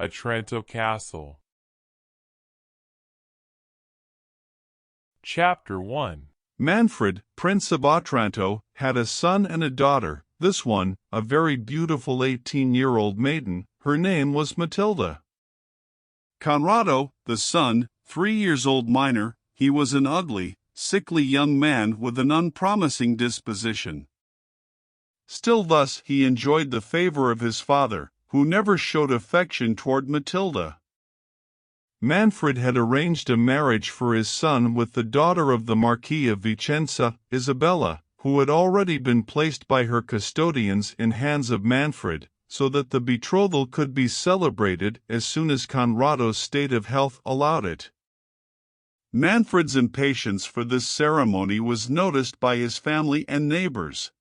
Otranto Castle. Chapter 1. Manfred, Prince of Otranto, had a son and a daughter. This one, a very beautiful 18-year-old maiden, her name was Matilda. Conrado, the son, 3 years old minor, he was an ugly, sickly young man with an unpromising disposition. Still thus he enjoyed the favor of his father, who never showed affection toward Matilda. Manfred had arranged a marriage for his son with the daughter of the Marquis of Vicenza, Isabella, who had already been placed by her custodians in hands of Manfred, so that the betrothal could be celebrated as soon as Conrado's state of health allowed it. Manfred's impatience for this ceremony was noticed by his family and neighbors.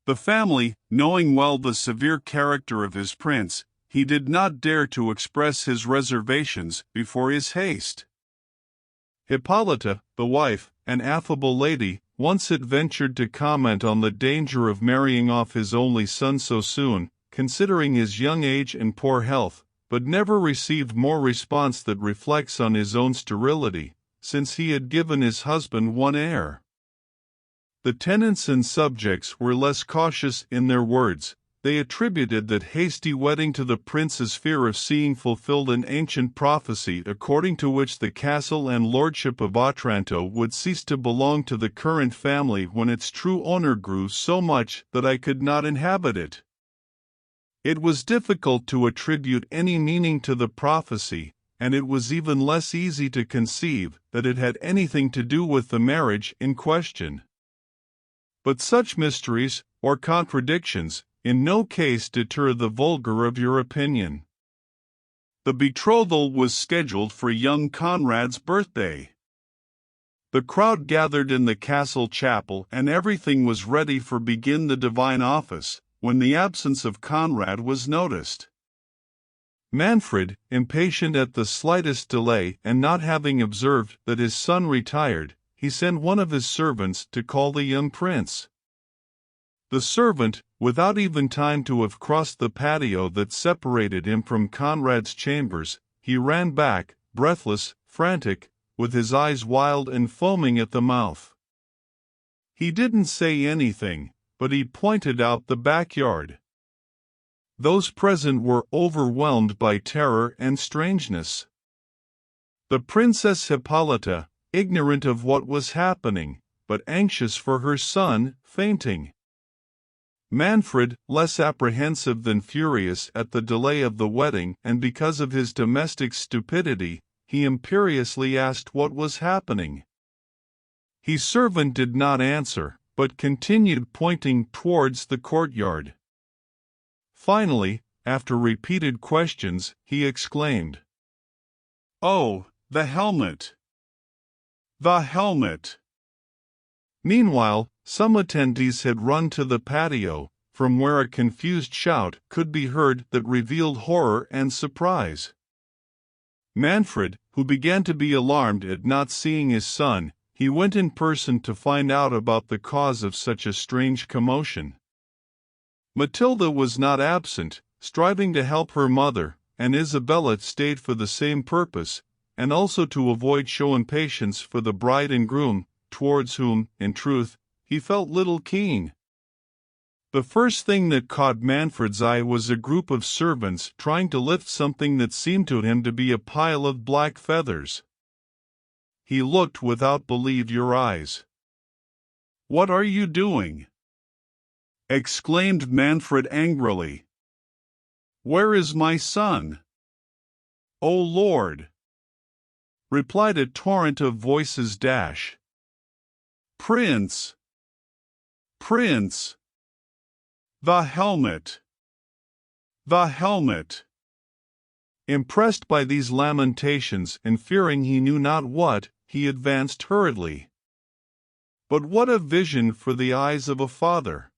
The family, knowing well the severe character of his prince, he did not dare to express his reservations before his haste. Hippolyta, the wife, an affable lady, once had ventured to comment on the danger of marrying off his only son so soon, considering his young age and poor health, but never received more response that reflects on his own sterility, since he had given his husband one heir. The tenants and subjects were less cautious in their words. They attributed that hasty wedding to the prince's fear of seeing fulfilled an ancient prophecy according to which the castle and lordship of Otranto would cease to belong to the current family when its true owner grew so much that I could not inhabit it. It was difficult to attribute any meaning to the prophecy, and it was even less easy to conceive that it had anything to do with the marriage in question. But such mysteries, or contradictions, in no case deter the vulgar of your opinion. The betrothal was scheduled for young Conrad's birthday. The crowd gathered in the castle chapel and everything was ready for begin the divine office, when the absence of Conrad was noticed. Manfred, impatient at the slightest delay and not having observed that his son retired, he sent one of his servants to call the young prince. The servant, without even time to have crossed the patio that separated him from Conrad's chambers, he ran back, breathless, frantic, with his eyes wild and foaming at the mouth. He didn't say anything, but he pointed out the backyard. Those present were overwhelmed by terror and strangeness. The Princess Hippolyta, ignorant of what was happening, but anxious for her son, fainting. Manfred, less apprehensive than furious at the delay of the wedding and because of his domestic stupidity, he imperiously asked what was happening. His servant did not answer, but continued pointing towards the courtyard. Finally, after repeated questions, he exclaimed, "Oh, the helmet! The helmet!" Meanwhile, some attendees had run to the patio, from where a confused shout could be heard that revealed horror and surprise. Manfred, who began to be alarmed at not seeing his son, he went in person to find out about the cause of such a strange commotion. Matilda was not absent, striving to help her mother, and Isabella stayed for the same purpose, and also to avoid show impatience for the bride and groom, towards whom, in truth, he felt little keen. The first thing that caught Manfred's eye was a group of servants trying to lift something that seemed to him to be a pile of black feathers. He looked without believe your eyes. "What are you doing?" exclaimed Manfred angrily. "Where is my son?" "O Lord!" replied a torrent of voices. "Prince! Prince! The helmet! The helmet!" Impressed by these lamentations and fearing he knew not what, he advanced hurriedly. But what a vision for the eyes of a father!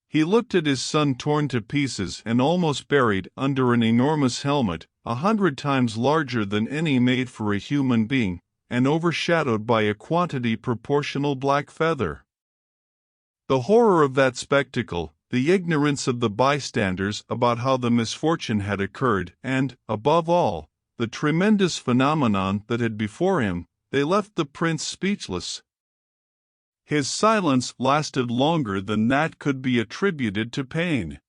He looked at his son torn to pieces and almost buried under an enormous helmet, 100 times larger than any made for a human being, and overshadowed by a quantity proportional black feather. The horror of that spectacle, the ignorance of the bystanders about how the misfortune had occurred, and, above all, the tremendous phenomenon that had before him, they left the prince speechless. His silence lasted longer than that could be attributed to pain.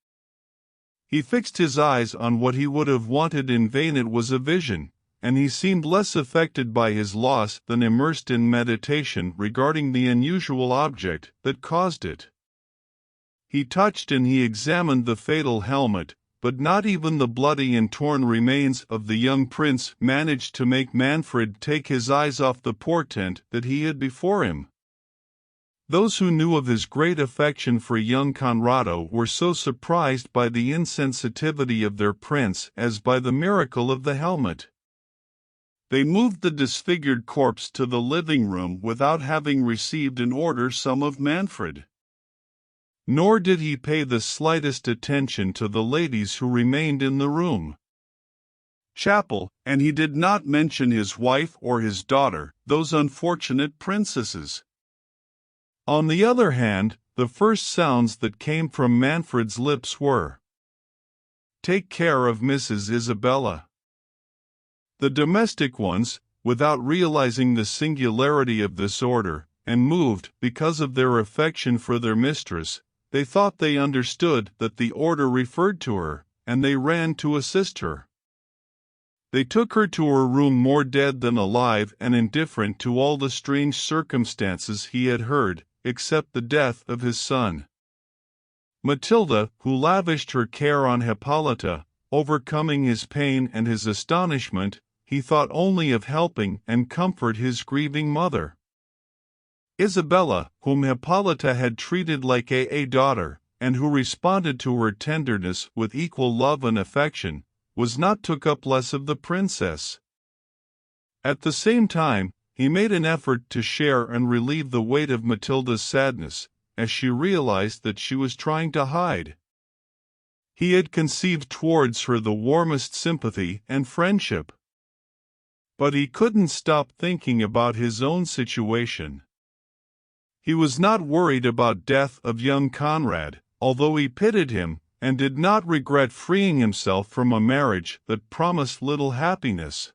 He fixed his eyes on what he would have wanted in vain. It was a vision, and he seemed less affected by his loss than immersed in meditation regarding the unusual object that caused it. He touched and he examined the fatal helmet, but not even the bloody and torn remains of the young prince managed to make Manfred take his eyes off the portent that he had before him. Those who knew of his great affection for young Conrado were so surprised by the insensitivity of their prince as by the miracle of the helmet. They moved the disfigured corpse to the living room without having received an order of Manfred. Nor did he pay the slightest attention to the ladies who remained in the room. Chapel, and he did not mention his wife or his daughter, those unfortunate princesses. On the other hand, the first sounds that came from Manfred's lips were, "Take care of Mrs. Isabella." The domestic ones, without realizing the singularity of this order, and moved because of their affection for their mistress, they thought they understood that the order referred to her, and they ran to assist her. They took her to her room more dead than alive and indifferent to all the strange circumstances he had heard, except the death of his son. Matilda, who lavished her care on Hippolyta, overcoming his pain and his astonishment, he thought only of helping and comfort his grieving mother. Isabella, whom Hippolyta had treated like a daughter, and who responded to her tenderness with equal love and affection, was not took up less of the princess. At the same time, he made an effort to share and relieve the weight of Matilda's sadness, as she realized that she was trying to hide. He had conceived towards her the warmest sympathy and friendship. But he couldn't stop thinking about his own situation. He was not worried about death of young Conrad, although he pitied him, and did not regret freeing himself from a marriage that promised little happiness.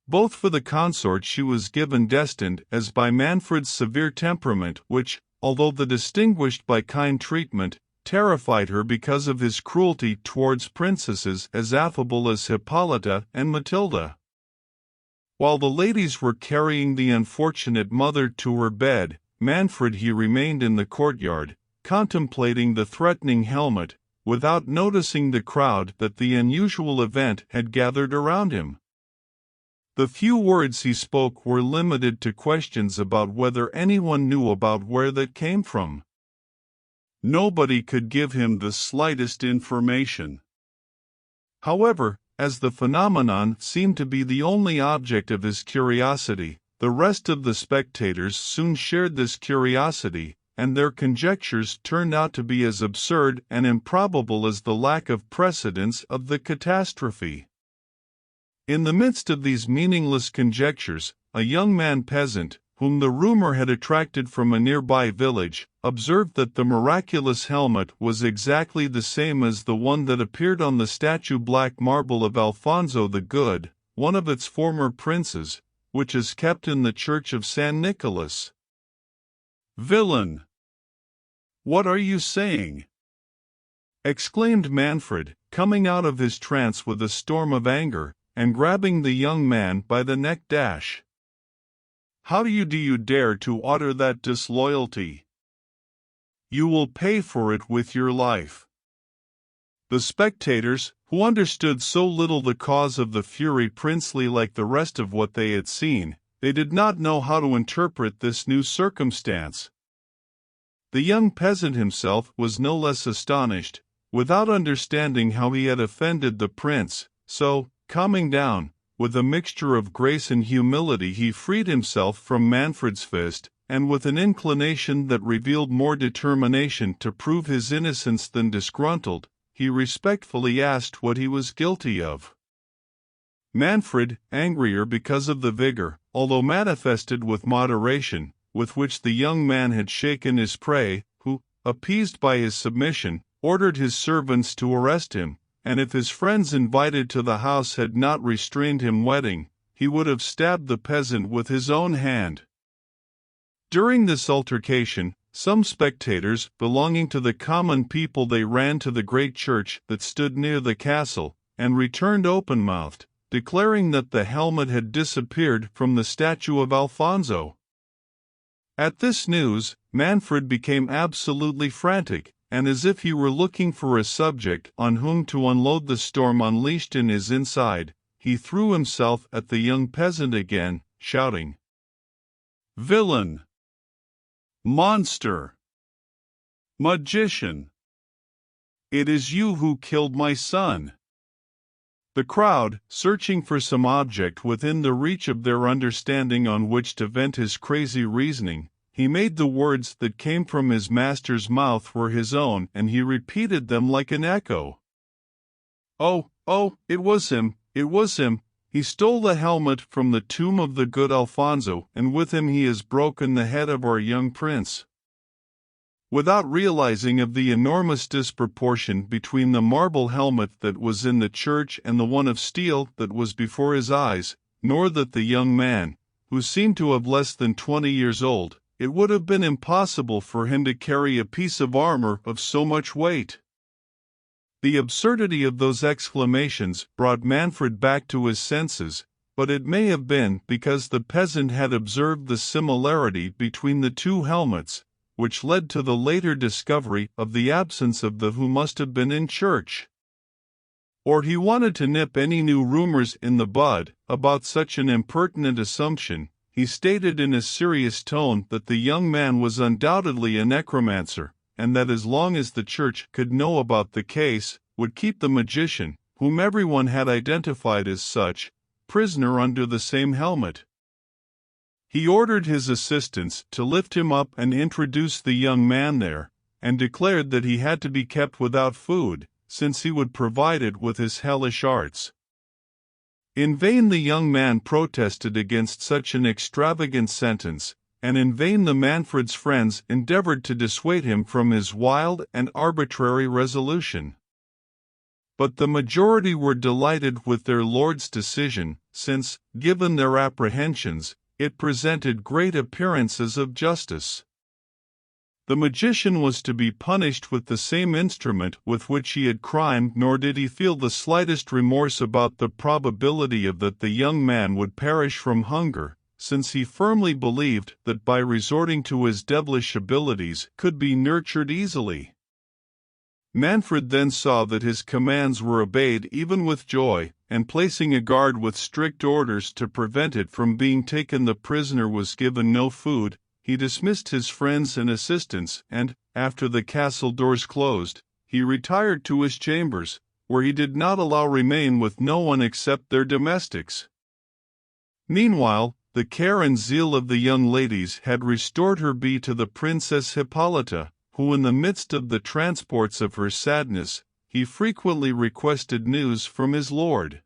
Both for the consort she was given destined as by Manfred's severe temperament which, although distinguished by kind treatment, terrified her because of his cruelty towards princesses as affable as Hippolyta and Matilda. While the ladies were carrying the unfortunate mother to her bed, Manfred he remained in the courtyard, contemplating the threatening helmet, without noticing the crowd that the unusual event had gathered around him. The few words he spoke were limited to questions about whether anyone knew about where that came from. Nobody could give him the slightest information. However, as the phenomenon seemed to be the only object of his curiosity, the rest of the spectators soon shared this curiosity, and their conjectures turned out to be as absurd and improbable as the lack of precedents of the catastrophe. In the midst of these meaningless conjectures, a young man peasant, whom the rumor had attracted from a nearby village, observed that the miraculous helmet was exactly the same as the one that appeared on the statue black marble of Alfonso the Good, one of its former princes, which is kept in the church of San Nicholas. "Villain! What are you saying?" exclaimed Manfred, coming out of his trance with a storm of anger, and grabbing the young man by the neck. "How do you dare to utter that disloyalty? You will pay for it with your life." The spectators, who understood so little the cause of the fury princely like the rest of what they had seen, they did not know how to interpret this new circumstance. The young peasant himself was no less astonished, without understanding how he had offended the prince, so, calming down, with a mixture of grace and humility he freed himself from Manfred's fist, and with an inclination that revealed more determination to prove his innocence than disgruntled, he respectfully asked what he was guilty of. Manfred, angrier because of the vigor, although manifested with moderation, with which the young man had shaken his prey, who, appeased by his submission, ordered his servants to arrest him, and if his friends invited to the house had not restrained him wedding, he would have stabbed the peasant with his own hand. During this altercation, some spectators belonging to the common people they ran to the great church that stood near the castle, and returned open-mouthed, declaring that the helmet had disappeared from the statue of Alfonso. At this news, Manfred became absolutely frantic, and as if he were looking for a subject on whom to unload the storm unleashed in his inside, he threw himself at the young peasant again, shouting, "Villain! Monster! Magician! It is you who killed my son!" The crowd, searching for some object within the reach of their understanding on which to vent his crazy reasoning, he made the words that came from his master's mouth were his own, and he repeated them like an echo. "Oh, it was him, it was him! He stole the helmet from the tomb of the good Alfonso, and with him he has broken the head of our young prince." Without realizing of the enormous disproportion between the marble helmet that was in the church and the one of steel that was before his eyes, nor that the young man, who seemed to have less than 20 years old, it would have been impossible for him to carry a piece of armor of so much weight. The absurdity of those exclamations brought Manfred back to his senses, but it may have been because the peasant had observed the similarity between the two helmets, which led to the later discovery of the absence of the who must have been in church. Or he wanted to nip any new rumors in the bud about such an impertinent assumption. He stated in a serious tone that the young man was undoubtedly a necromancer, and that as long as the church could know about the case, would keep the magician, whom everyone had identified as such, prisoner under the same helmet. He ordered his assistants to lift him up and introduce the young man there, and declared that he had to be kept without food, since he would provide it with his hellish arts. In vain the young man protested against such an extravagant sentence, and in vain the Manfred's friends endeavored to dissuade him from his wild and arbitrary resolution. But the majority were delighted with their lord's decision, since, given their apprehensions, it presented great appearances of justice. The magician was to be punished with the same instrument with which he had crimed, nor did he feel the slightest remorse about the probability of that the young man would perish from hunger, since he firmly believed that by resorting to his devilish abilities could be nurtured easily. Manfred then saw that his commands were obeyed even with joy, and placing a guard with strict orders to prevent it from being taken, the prisoner was given no food. He dismissed his friends and assistants, and, after the castle doors closed, he retired to his chambers, where he did not allow remain with no one except their domestics. Meanwhile, the care and zeal of the young ladies had restored her to the Princess Hippolyta, who in the midst of the transports of her sadness, he frequently requested news from his lord.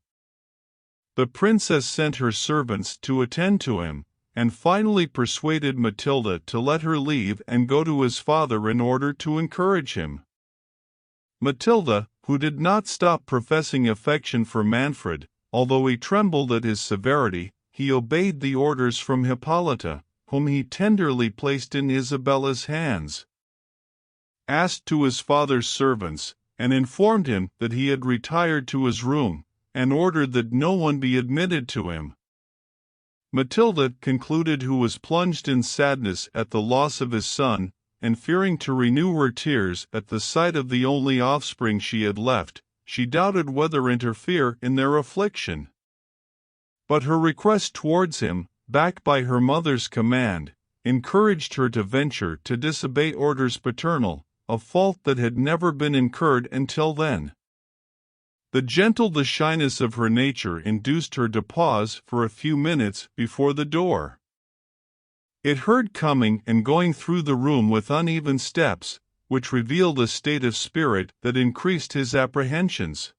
The princess sent her servants to attend to him, and finally persuaded Matilda to let her leave and go to his father in order to encourage him. Matilda, who did not stop professing affection for Manfred, although he trembled at his severity, he obeyed the orders from Hippolyta, whom he tenderly placed in Isabella's hands. Asked to his father's servants, and informed him that he had retired to his room, and ordered that no one be admitted to him. Matilda concluded, who was plunged in sadness at the loss of his son, and fearing to renew her tears at the sight of the only offspring she had left, she doubted whether interfere in their affliction. But her request towards him, backed by her mother's command, encouraged her to venture to disobey orders paternal, a fault that had never been incurred until then. The shyness of her nature induced her to pause for a few minutes before the door. It heard coming and going through the room with uneven steps, which revealed a state of spirit that increased his apprehensions.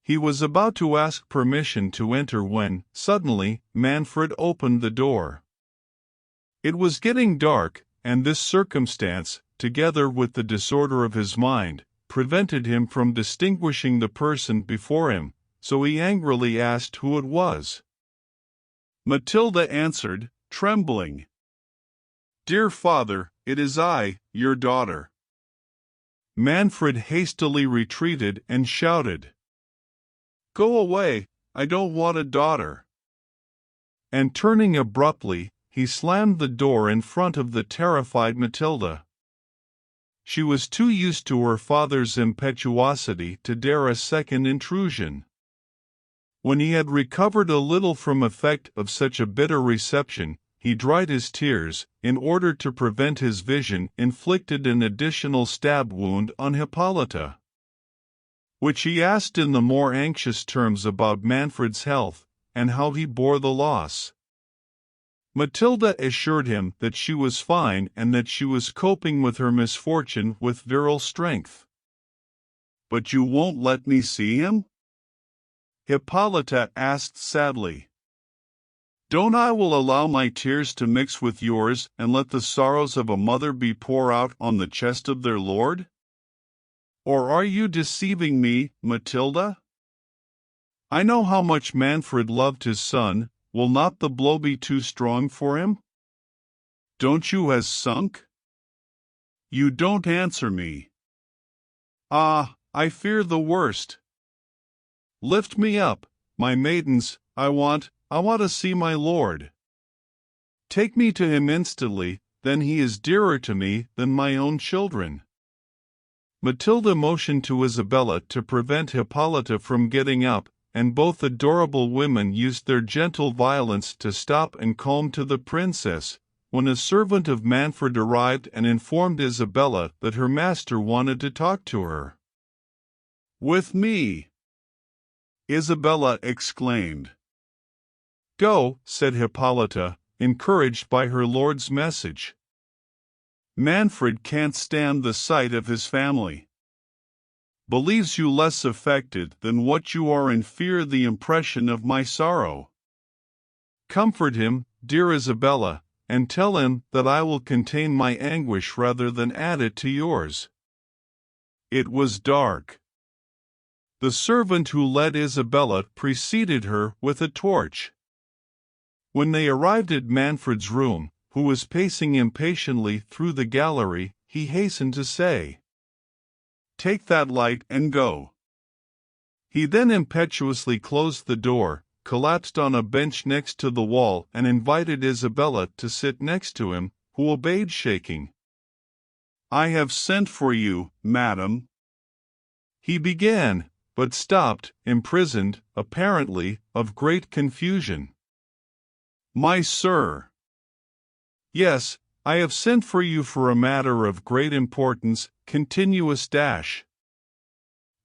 He was about to ask permission to enter when, suddenly, Manfred opened the door. It was getting dark, and this circumstance, together with the disorder of his mind, prevented him from distinguishing the person before him, so he angrily asked who it was. Matilda answered, trembling, "Dear father, it is I, your daughter." Manfred hastily retreated and shouted, "Go away, I don't want a daughter." And turning abruptly, he slammed the door in front of the terrified Matilda. She was too used to her father's impetuosity to dare a second intrusion. When he had recovered a little from effect of such a bitter reception, he dried his tears, in order to prevent his vision inflicted an additional stab wound on Hippolyta, which he asked in the more anxious terms about Manfred's health, and how he bore the loss. Matilda assured him that she was fine and that she was coping with her misfortune with virile strength. "But you won't let me see him?" Hippolyta asked sadly. "Don't I will allow my tears to mix with yours and let the sorrows of a mother be poured out on the chest of their lord? Or are you deceiving me, Matilda? I know how much Manfred loved his son. Will not the blow be too strong for him? Don't you has sunk? You don't answer me. Ah, I fear the worst. Lift me up, my maidens, I want to see my lord. Take me to him instantly, then he is dearer to me than my own children." Matilda motioned to Isabella to prevent Hippolyta from getting up, and both adorable women used their gentle violence to stop and calm to the princess, when a servant of Manfred arrived and informed Isabella that her master wanted to talk to her. "With me!" Isabella exclaimed. "Go," said Hippolyta, encouraged by her lord's message. "Manfred can't stand the sight of his family. Believes you less affected than what you are and fear the impression of my sorrow. Comfort him, dear Isabella, and tell him that I will contain my anguish rather than add it to yours." It was dark. The servant who led Isabella preceded her with a torch. When they arrived at Manfred's room, who was pacing impatiently through the gallery, he hastened to say, "Take that light and go." He then impetuously closed the door, collapsed on a bench next to the wall, and invited Isabella to sit next to him, who obeyed, shaking. "I have sent for you, madam," he began, but stopped, imprisoned, apparently, of great confusion. "My sir." "Yes, I have sent for you for a matter of great importance, continuous dash.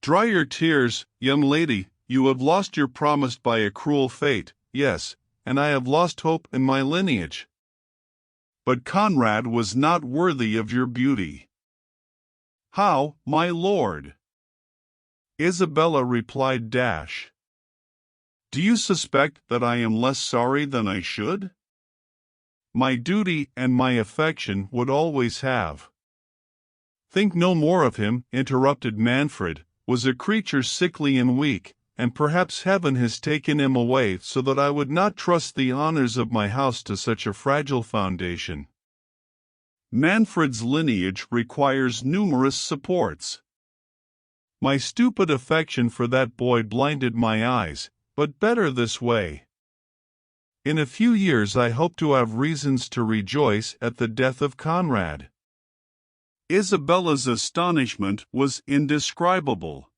Dry your tears, young lady, you have lost your promise by a cruel fate, yes, and I have lost hope in my lineage. But Conrad was not worthy of your beauty." "How, my lord?" Isabella replied, "Do you suspect that I am less sorry than I should? My duty and my affection would always have." "Think no more of him," interrupted Manfred, "was a creature sickly and weak, and perhaps heaven has taken him away so that I would not trust the honors of my house to such a fragile foundation. Manfred's lineage requires numerous supports. My stupid affection for that boy blinded my eyes, but better this way. In a few years I hope to have reasons to rejoice at the death of Conrad." Isabella's astonishment was indescribable.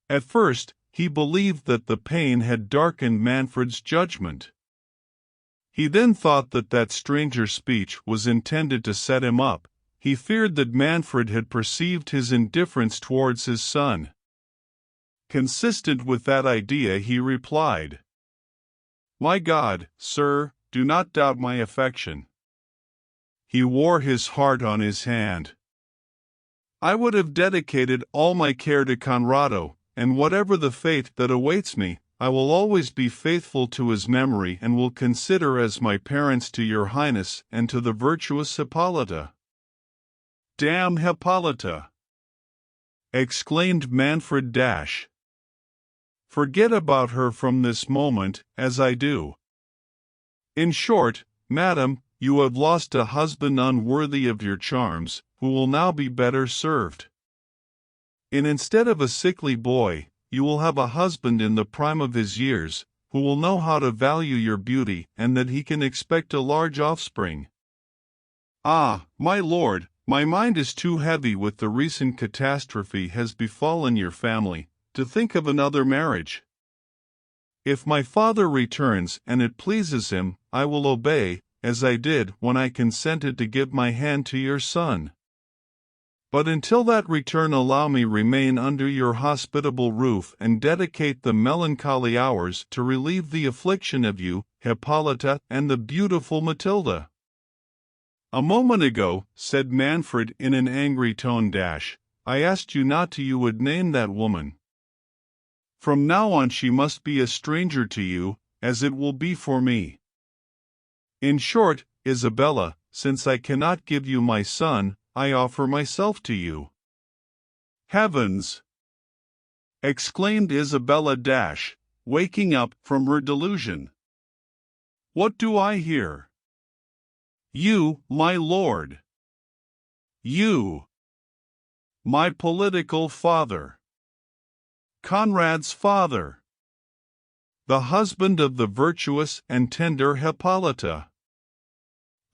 At first, he believed that the pain had darkened Manfred's judgment. He then thought that that stranger speech was intended to set him up. He feared that Manfred had perceived his indifference towards his son. Consistent with that idea, he replied, "My God, sir, do not doubt my affection." He wore his heart on his hand. "I would have dedicated all my care to Conrado, and whatever the fate that awaits me, I will always be faithful to his memory and will consider as my parents to your highness and to the virtuous Hippolyta." "Damn Hippolyta!" exclaimed Manfred. "Forget about her from this moment, as I do. In short, madam, you have lost a husband unworthy of your charms, who will now be better served. Instead of a sickly boy, you will have a husband in the prime of his years, who will know how to value your beauty and that he can expect a large offspring." "Ah, my lord, my mind is too heavy with the recent catastrophe has befallen your family, to think of another marriage. If my father returns and it pleases him, I will obey, as I did when I consented to give my hand to your son. But until that return allow me remain under your hospitable roof and dedicate the melancholy hours to relieve the affliction of you, Hippolyta, and the beautiful Matilda." "A moment ago," said Manfred in an angry tone, "I asked you not to you would name that woman. From now on she must be a stranger to you, as it will be for me. In short, Isabella, since I cannot give you my son, I offer myself to you." "Heavens!" exclaimed Isabella, waking up from her delusion. "What do I hear? You, my lord! You! My political father! Conrad's father! The husband of the virtuous and tender Hippolyta!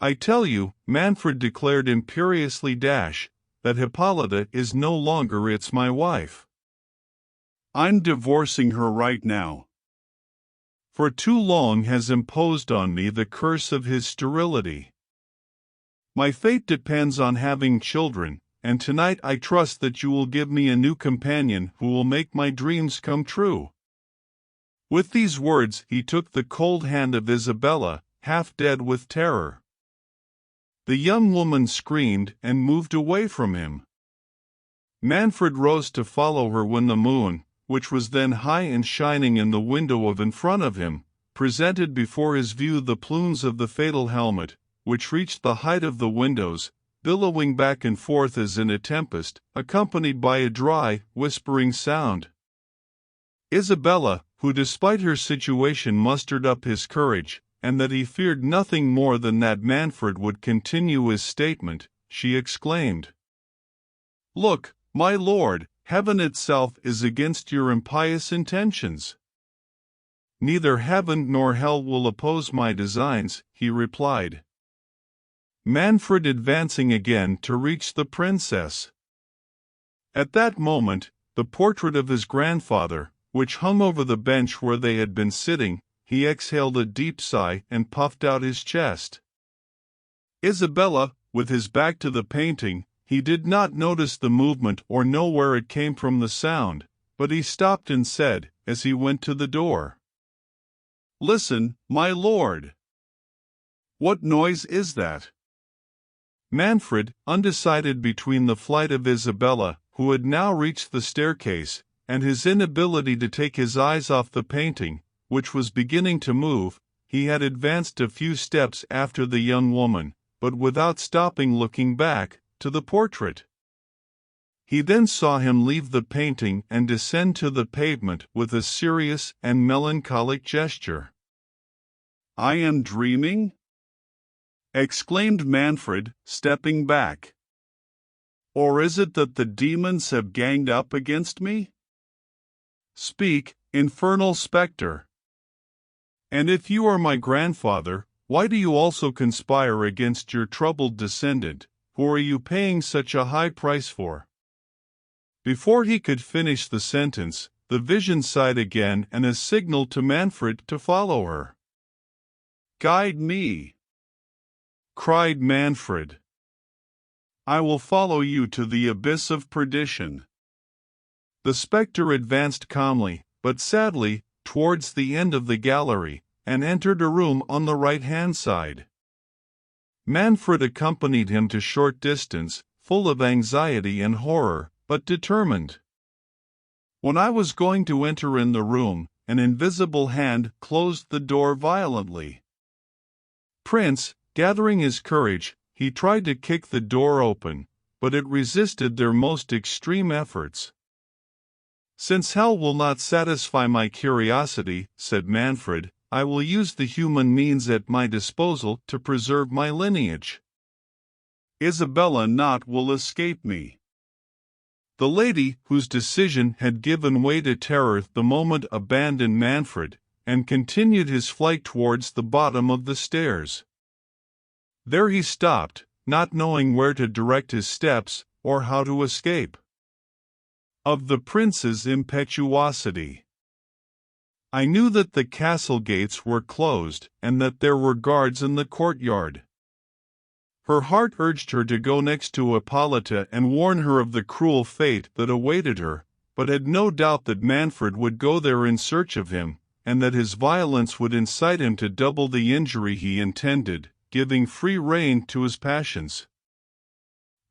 I tell you," Manfred declared imperiously, "that Hippolyta is no longer my wife. I'm divorcing her right now. For too long has imposed on me the curse of his sterility. My fate depends on having children, and tonight I trust that you will give me a new companion who will make my dreams come true." With these words he took the cold hand of Isabella, half dead with terror. The young woman screamed and moved away from him. Manfred rose to follow her when the moon, which was then high and shining in the window in front of him, presented before his view the plumes of the fatal helmet, which reached the height of the windows, billowing back and forth as in a tempest, accompanied by a dry, whispering sound. Isabella, who despite her situation mustered up his courage, and that he feared nothing more than that Manfred would continue his statement, she exclaimed, "Look, my lord, heaven itself is against your impious intentions." "Neither heaven nor hell will oppose my designs," he replied. Manfred advancing again to reach the princess. At that moment, the portrait of his grandfather, which hung over the bench where they had been sitting, he exhaled a deep sigh and puffed out his chest. Isabella, with his back to the painting, he did not notice the movement or know where it came from the sound, but he stopped and said, as he went to the door, "Listen, my lord. What noise is that?" Manfred, undecided between the flight of Isabella, who had now reached the staircase, and his inability to take his eyes off the painting, which was beginning to move, he had advanced a few steps after the young woman, but without stopping looking back, to the portrait. He then saw him leave the painting and descend to the pavement with a serious and melancholic gesture. "I am dreaming?" exclaimed Manfred, stepping back. "Or is it that the demons have ganged up against me? Speak, infernal spectre! And if you are my grandfather, why do you also conspire against your troubled descendant, who are you paying such a high price for?" Before he could finish the sentence, the vision sighed again and signaled to Manfred to follow her. "Guide me!" cried Manfred. "I will follow you to the abyss of perdition." The spectre advanced calmly, but sadly, towards the end of the gallery, and entered a room on the right-hand side. Manfred accompanied him to short distance, full of anxiety and horror, but determined. When I was going to enter in the room, an invisible hand closed the door violently. Prince, gathering his courage, he tried to kick the door open, but it resisted their most extreme efforts. "Since hell will not satisfy my curiosity," said Manfred, "I will use the human means at my disposal to preserve my lineage. Isabella not will escape me." The lady, whose decision had given way to terror the moment, abandoned Manfred, and continued his flight towards the bottom of the stairs. There he stopped, not knowing where to direct his steps, or how to escape. Of the prince's impetuosity. "I knew that the castle gates were closed, and that there were guards in the courtyard." Her heart urged her to go next to Hippolyta and warn her of the cruel fate that awaited her, but had no doubt that Manfred would go there in search of him, and that his violence would incite him to double the injury he intended, giving free rein to his passions.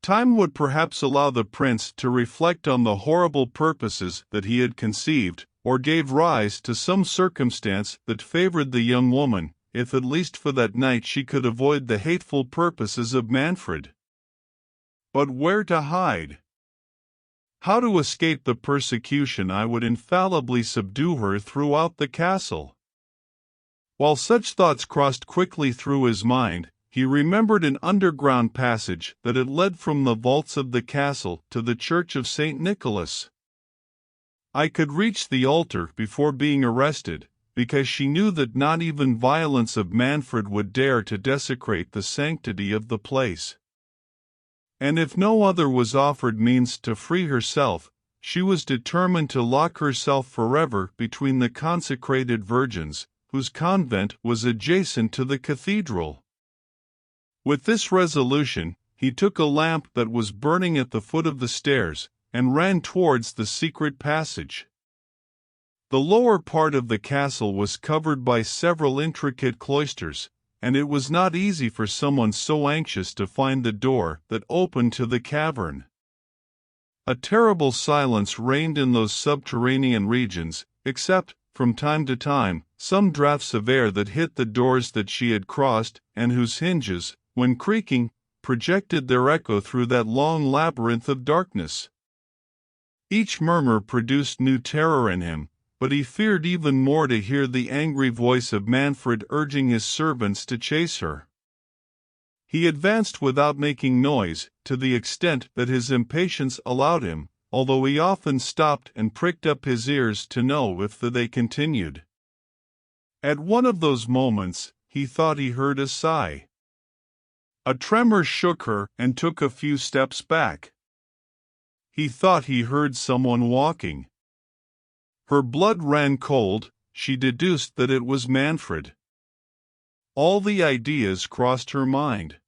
Time would perhaps allow the prince to reflect on the horrible purposes that he had conceived, or gave rise to some circumstance that favored the young woman, if at least for that night she could avoid the hateful purposes of Manfred. But where to hide? How to escape the persecution I would infallibly subdue her throughout the castle? While such thoughts crossed quickly through his mind, he remembered an underground passage that had led from the vaults of the castle to the church of St. Nicholas. I could reach the altar before being arrested, because she knew that not even violence of Manfred would dare to desecrate the sanctity of the place. And if no other was offered means to free herself, she was determined to lock herself forever between the consecrated virgins, whose convent was adjacent to the cathedral. With this resolution, he took a lamp that was burning at the foot of the stairs, and ran towards the secret passage. The lower part of the castle was covered by several intricate cloisters, and it was not easy for someone so anxious to find the door that opened to the cavern. A terrible silence reigned in those subterranean regions, except, from time to time, some draughts of air that hit the doors that she had crossed, and whose hinges, when creaking, projected their echo through that long labyrinth of darkness. Each murmur produced new terror in him, but he feared even more to hear the angry voice of Manfred urging his servants to chase her. He advanced without making noise, to the extent that his impatience allowed him, although he often stopped and pricked up his ears to know if they continued. At one of those moments, he thought he heard a sigh. A tremor shook her and took a few steps back. He thought he heard someone walking. Her blood ran cold. She deduced that it was Manfred. All the ideas crossed her mind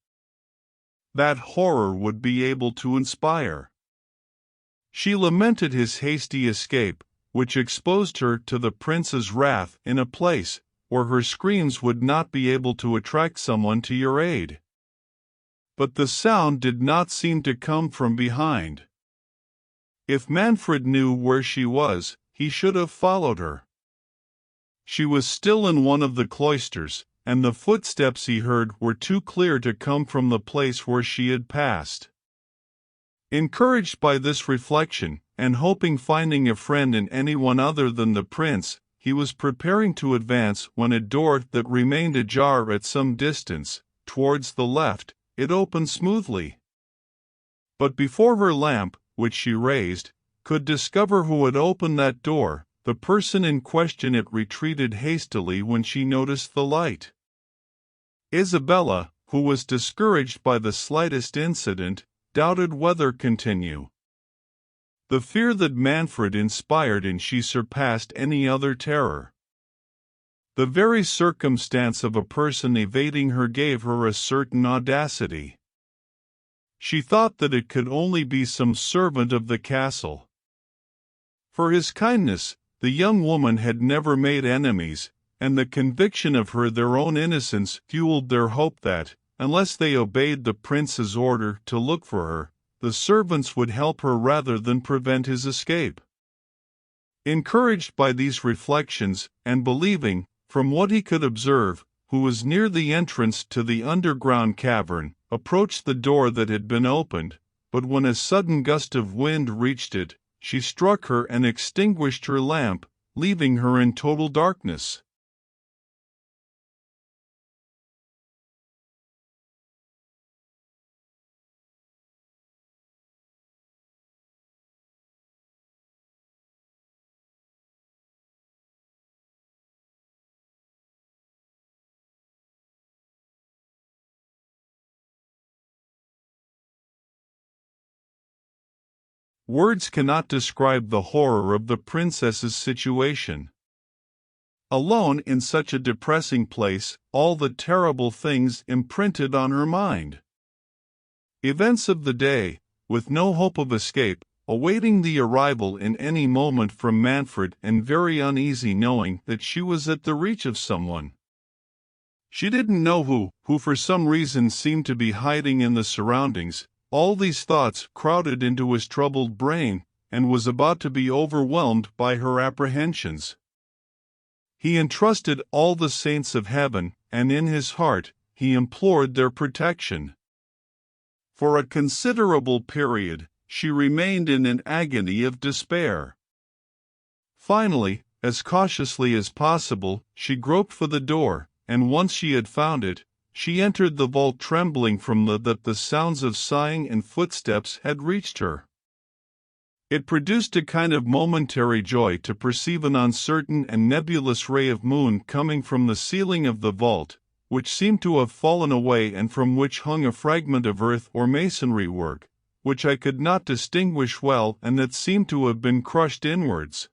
that horror would be able to inspire. She lamented his hasty escape, which exposed her to the prince's wrath in a place where her screams would not be able to attract someone to your aid. But the sound did not seem to come from behind. If Manfred knew where she was, he should have followed her. She was still in one of the cloisters, and the footsteps he heard were too clear to come from the place where she had passed. Encouraged by this reflection, and hoping finding a friend in anyone other than the prince, he was preparing to advance when a door that remained ajar at some distance, towards the left, it opened smoothly. But before her lamp, which she raised, could discover who had opened that door, the person in question it retreated hastily when she noticed the light. Isabella, who was discouraged by the slightest incident, doubted whether continue. The fear that Manfred inspired in she surpassed any other terror. The very circumstance of a person evading her gave her a certain audacity. She thought that it could only be some servant of the castle. For his kindness, the young woman had never made enemies, and the conviction of their own innocence fueled their hope that, unless they obeyed the prince's order to look for her, the servants would help her rather than prevent his escape. Encouraged by these reflections, and believing, from what he could observe, who was near the entrance to the underground cavern, approached the door that had been opened, but when a sudden gust of wind reached it, she struck her and extinguished her lamp, leaving her in total darkness. Words cannot describe the horror of the princess's situation. Alone in such a depressing place, all the terrible things imprinted on her mind. Events of the day, with no hope of escape, awaiting the arrival in any moment from Manfred, and very uneasy knowing that she was at the reach of someone. She didn't know who for some reason seemed to be hiding in the surroundings. All these thoughts crowded into his troubled brain, and was about to be overwhelmed by her apprehensions. He entrusted all the saints of heaven, and in his heart he implored their protection. For a considerable period, she remained in an agony of despair. Finally, as cautiously as possible, she groped for the door, and once she had found it, she entered the vault trembling from that the sounds of sighing and footsteps had reached her. It produced a kind of momentary joy to perceive an uncertain and nebulous ray of moon coming from the ceiling of the vault, which seemed to have fallen away and from which hung a fragment of earth or masonry work, which I could not distinguish well and that seemed to have been crushed inwards.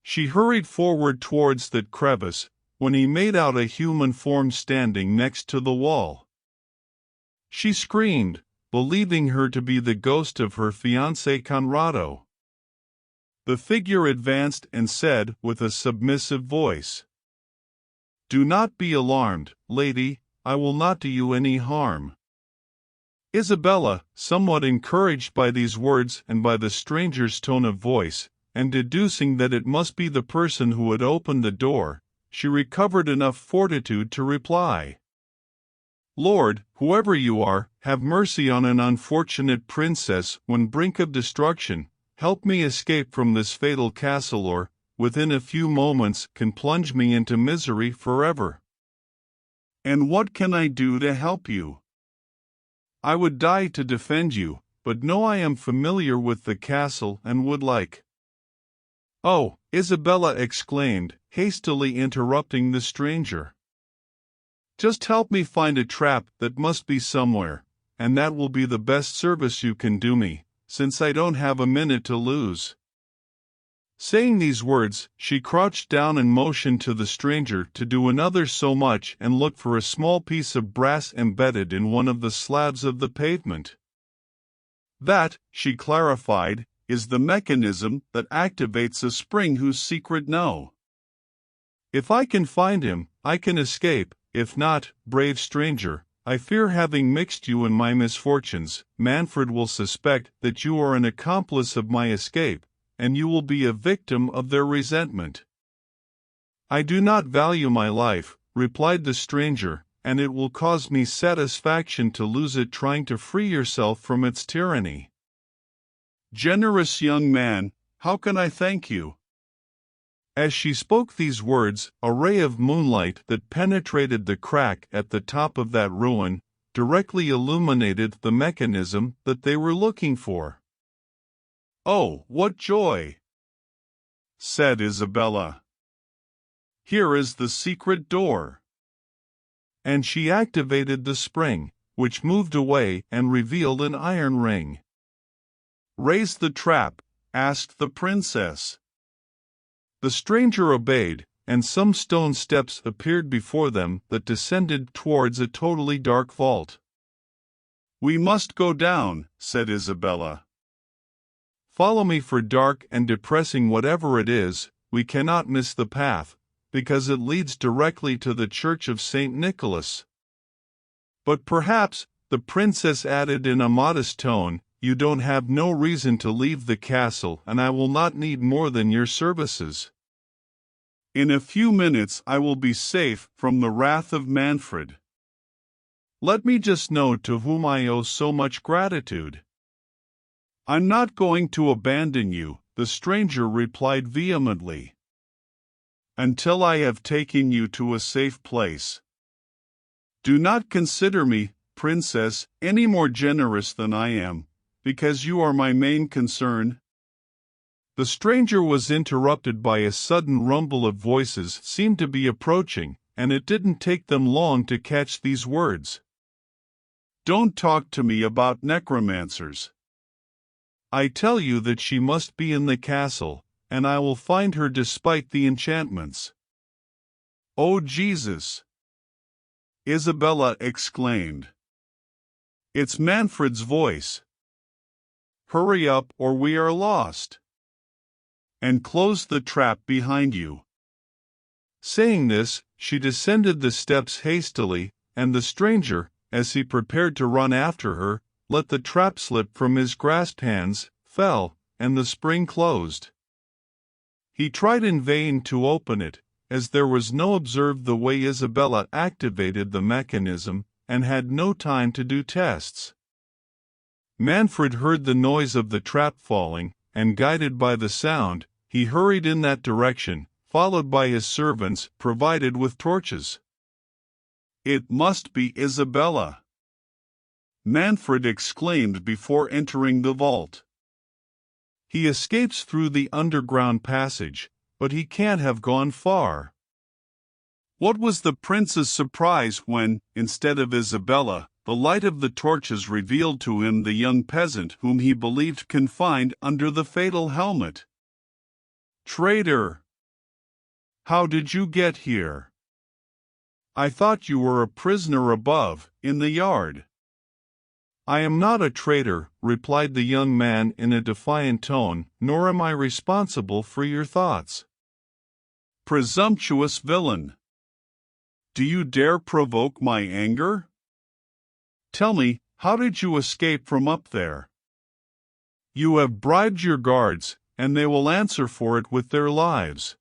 She hurried forward towards that crevice, when he made out a human form standing next to the wall. She screamed, believing her to be the ghost of her fiancé Conrado. The figure advanced and said with a submissive voice, "Do not be alarmed, lady, I will not do you any harm." Isabella, somewhat encouraged by these words and by the stranger's tone of voice, and deducing that it must be the person who had opened the door, she recovered enough fortitude to reply, "Lord, whoever you are, have mercy on an unfortunate princess when brink of destruction. Help me escape from this fatal castle, or, within a few moments, can plunge me into misery forever. And what can I do to help you? I would die to defend you, but know I am familiar with the castle and would like—" "Oh," Isabella exclaimed, hastily interrupting the stranger. "Just help me find a trap that must be somewhere, and that will be the best service you can do me, since I don't have a minute to lose." Saying these words, she crouched down and motioned to the stranger to do another so much and look for a small piece of brass embedded in one of the slabs of the pavement. "That," she clarified, "is the mechanism that activates a spring whose secret know. If I can find him, I can escape. If not, brave stranger, I fear having mixed you in my misfortunes, Manfred will suspect that you are an accomplice of my escape, and you will be a victim of their resentment." "I do not value my life," replied the stranger, "and it will cause me satisfaction to lose it trying to free yourself from its tyranny." "Generous young man, how can I thank you?" As she spoke these words, a ray of moonlight that penetrated the crack at the top of that ruin directly illuminated the mechanism that they were looking for. "Oh, what joy!" said Isabella. "Here is the secret door." And she activated the spring, which moved away and revealed an iron ring. "Raise the trap," asked the princess. The stranger obeyed, and some stone steps appeared before them that descended towards a totally dark vault. "We must go down," said Isabella. "Follow me, for dark and depressing whatever it is, we cannot miss the path, because it leads directly to the church of St. Nicholas. But perhaps," the princess added in a modest tone, you don't have no reason to leave the castle, and I will not need more than your services. In a few minutes I will be safe from the wrath of Manfred. Let me just know to whom I owe so much gratitude." "I'm not going to abandon you," the stranger replied vehemently, "until I have taken you to a safe place. Do not consider me, princess, any more generous than I am, because you are my main concern." The stranger was interrupted by a sudden rumble of voices seemed to be approaching, and it didn't take them long to catch these words. "Don't talk to me about necromancers. I tell you that she must be in the castle, and I will find her despite the enchantments." "Oh Jesus!" Isabella exclaimed. "It's Manfred's voice. Hurry up or we are lost. And close the trap behind you." Saying this, she descended the steps hastily, and the stranger, as he prepared to run after her, let the trap slip from his grasped hands, fell, and the spring closed. He tried in vain to open it, as there was no observed the way Isabella activated the mechanism, and had no time to do tests. Manfred heard the noise of the trap falling, and guided by the sound, he hurried in that direction, followed by his servants, provided with torches. "It must be Isabella," Manfred exclaimed before entering the vault. "He escapes through the underground passage, but he can't have gone far." What was the prince's surprise when, instead of Isabella, the light of the torches revealed to him the young peasant whom he believed confined under the fatal helmet. "Traitor! How did you get here? I thought you were a prisoner above, in the yard." "I am not a traitor," replied the young man in a defiant tone, "nor am I responsible for your thoughts." "Presumptuous villain! Do you dare provoke my anger? Tell me, how did you escape from up there?" "You have bribed your guards, and they will answer for it with their lives."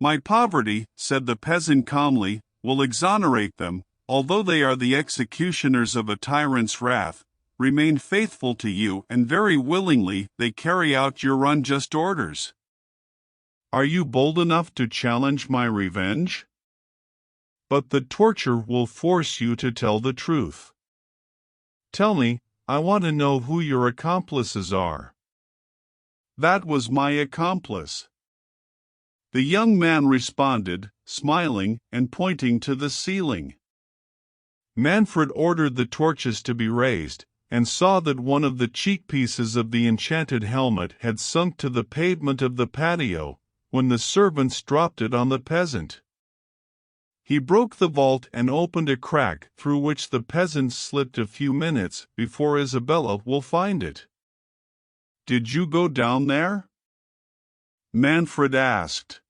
"My poverty," said the peasant calmly, "will exonerate them. Although they are the executioners of a tyrant's wrath, remain faithful to you, and very willingly they carry out your unjust orders." "Are you bold enough to challenge my revenge? But the torture will force you to tell the truth. Tell me, I want to know who your accomplices are." "That was my accomplice," the young man responded, smiling and pointing to the ceiling. Manfred ordered the torches to be raised, and saw that one of the cheek pieces of the enchanted helmet had sunk to the pavement of the patio, when the servants dropped it on the peasant. He broke the vault and opened a crack through which the peasant slipped a few minutes before Isabella will find it. "Did you go down there?" Manfred asked.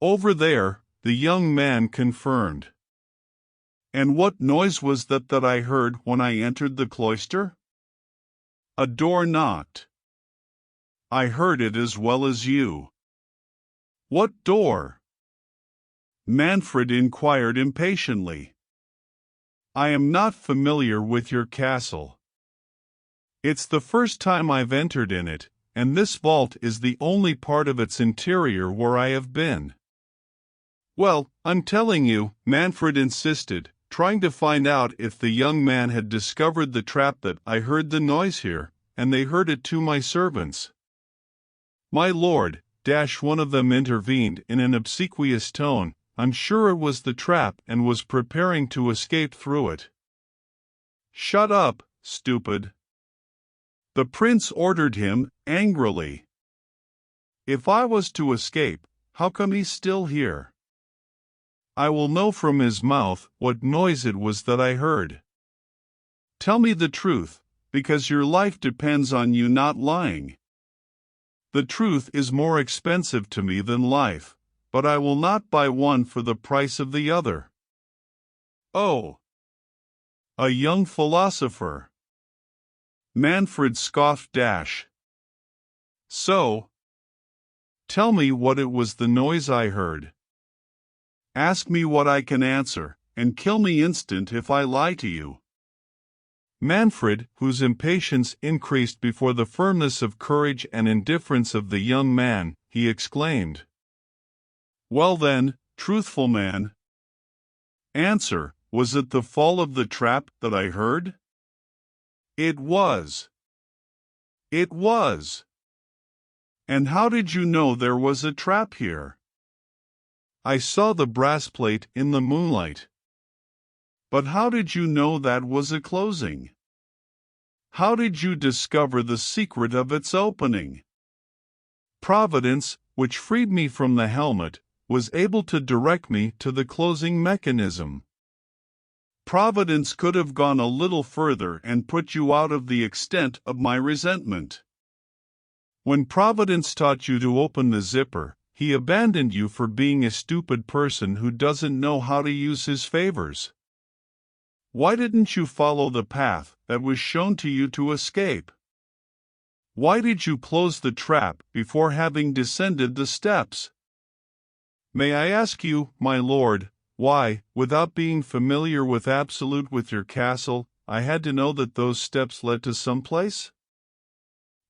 "Over there," the young man confirmed. "And what noise was that I heard when I entered the cloister?" "A door knocked." "I heard it as well as you." "What door?" Manfred inquired impatiently. "I am not familiar with your castle. It's the first time I've entered in it, and this vault is the only part of its interior where I have been." "Well, I'm telling you," Manfred insisted, trying to find out if the young man had discovered the trap, "that I heard the noise here, and they heard it too, my servants." "My lord," one of them intervened in an obsequious tone, "I'm sure it was the trap and was preparing to escape through it." "Shut up, stupid!" the prince ordered him, angrily. "If I was to escape, how come he's still here? I will know from his mouth what noise it was that I heard. Tell me the truth, because your life depends on you not lying." "The truth is more expensive to me than life, but I will not buy one for the price of the other." "Oh, a young philosopher. Manfred scoffed. So? Tell me what it was the noise I heard. Ask me what I can answer, and kill me instant if I lie to you. Manfred, whose impatience increased before the firmness of courage and indifference of the young man, he exclaimed, "Well then, truthful man, answer, was it the fall of the trap that I heard?" "It was." "It was. And how did you know there was a trap here?" "I saw the brass plate in the moonlight." "But how did you know that was a closing? How did you discover the secret of its opening?" "Providence, which freed me from the helmet, was able to direct me to the closing mechanism." "Providence could have gone a little further and put you out of the extent of my resentment. When Providence taught you to open the zipper, he abandoned you for being a stupid person who doesn't know how to use his favors. Why didn't you follow the path that was shown to you to escape? Why did you close the trap before having descended the steps? May I ask you, my lord, why, without being familiar with your castle, I had to know that those steps led to some place?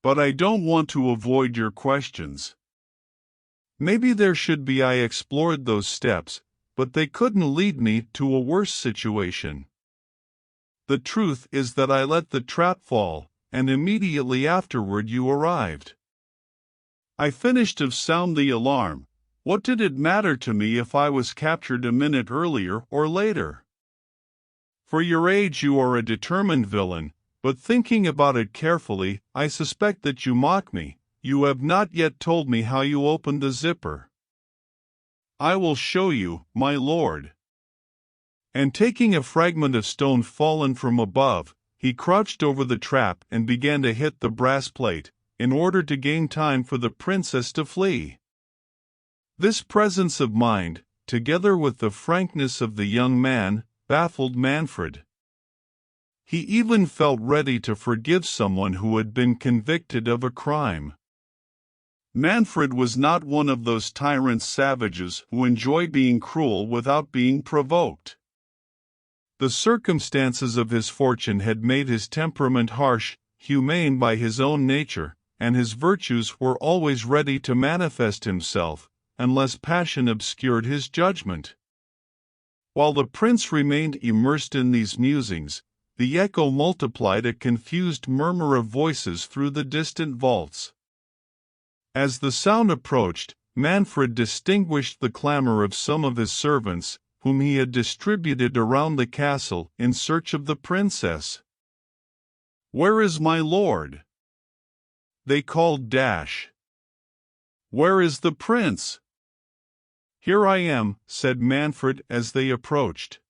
But I don't want to avoid your questions. Maybe there should be. I explored those steps, but they couldn't lead me to a worse situation. The truth is that I let the trap fall, and immediately afterward you arrived. I finished to sound the alarm. What did it matter to me if I was captured a minute earlier or later? For your age you are a determined villain, but thinking about it carefully, I suspect that you mock me. You have not yet told me how you opened the zipper." "I will show you, my lord." And taking a fragment of stone fallen from above, he crouched over the trap and began to hit the brass plate, in order to gain time for the princess to flee. This presence of mind, together with the frankness of the young man, baffled Manfred. He even felt ready to forgive someone who had been convicted of a crime. Manfred was not one of those tyrant savages who enjoy being cruel without being provoked. The circumstances of his fortune had made his temperament harsh, humane by his own nature, and his virtues were always ready to manifest himself, unless passion obscured his judgment. While the prince remained immersed in these musings, the echo multiplied a confused murmur of voices through the distant vaults. As the sound approached, Manfred distinguished the clamor of some of his servants, whom he had distributed around the castle in search of the princess. "Where is my lord?" they called. "Where is the prince?" "Here I am," said Manfred as they approached.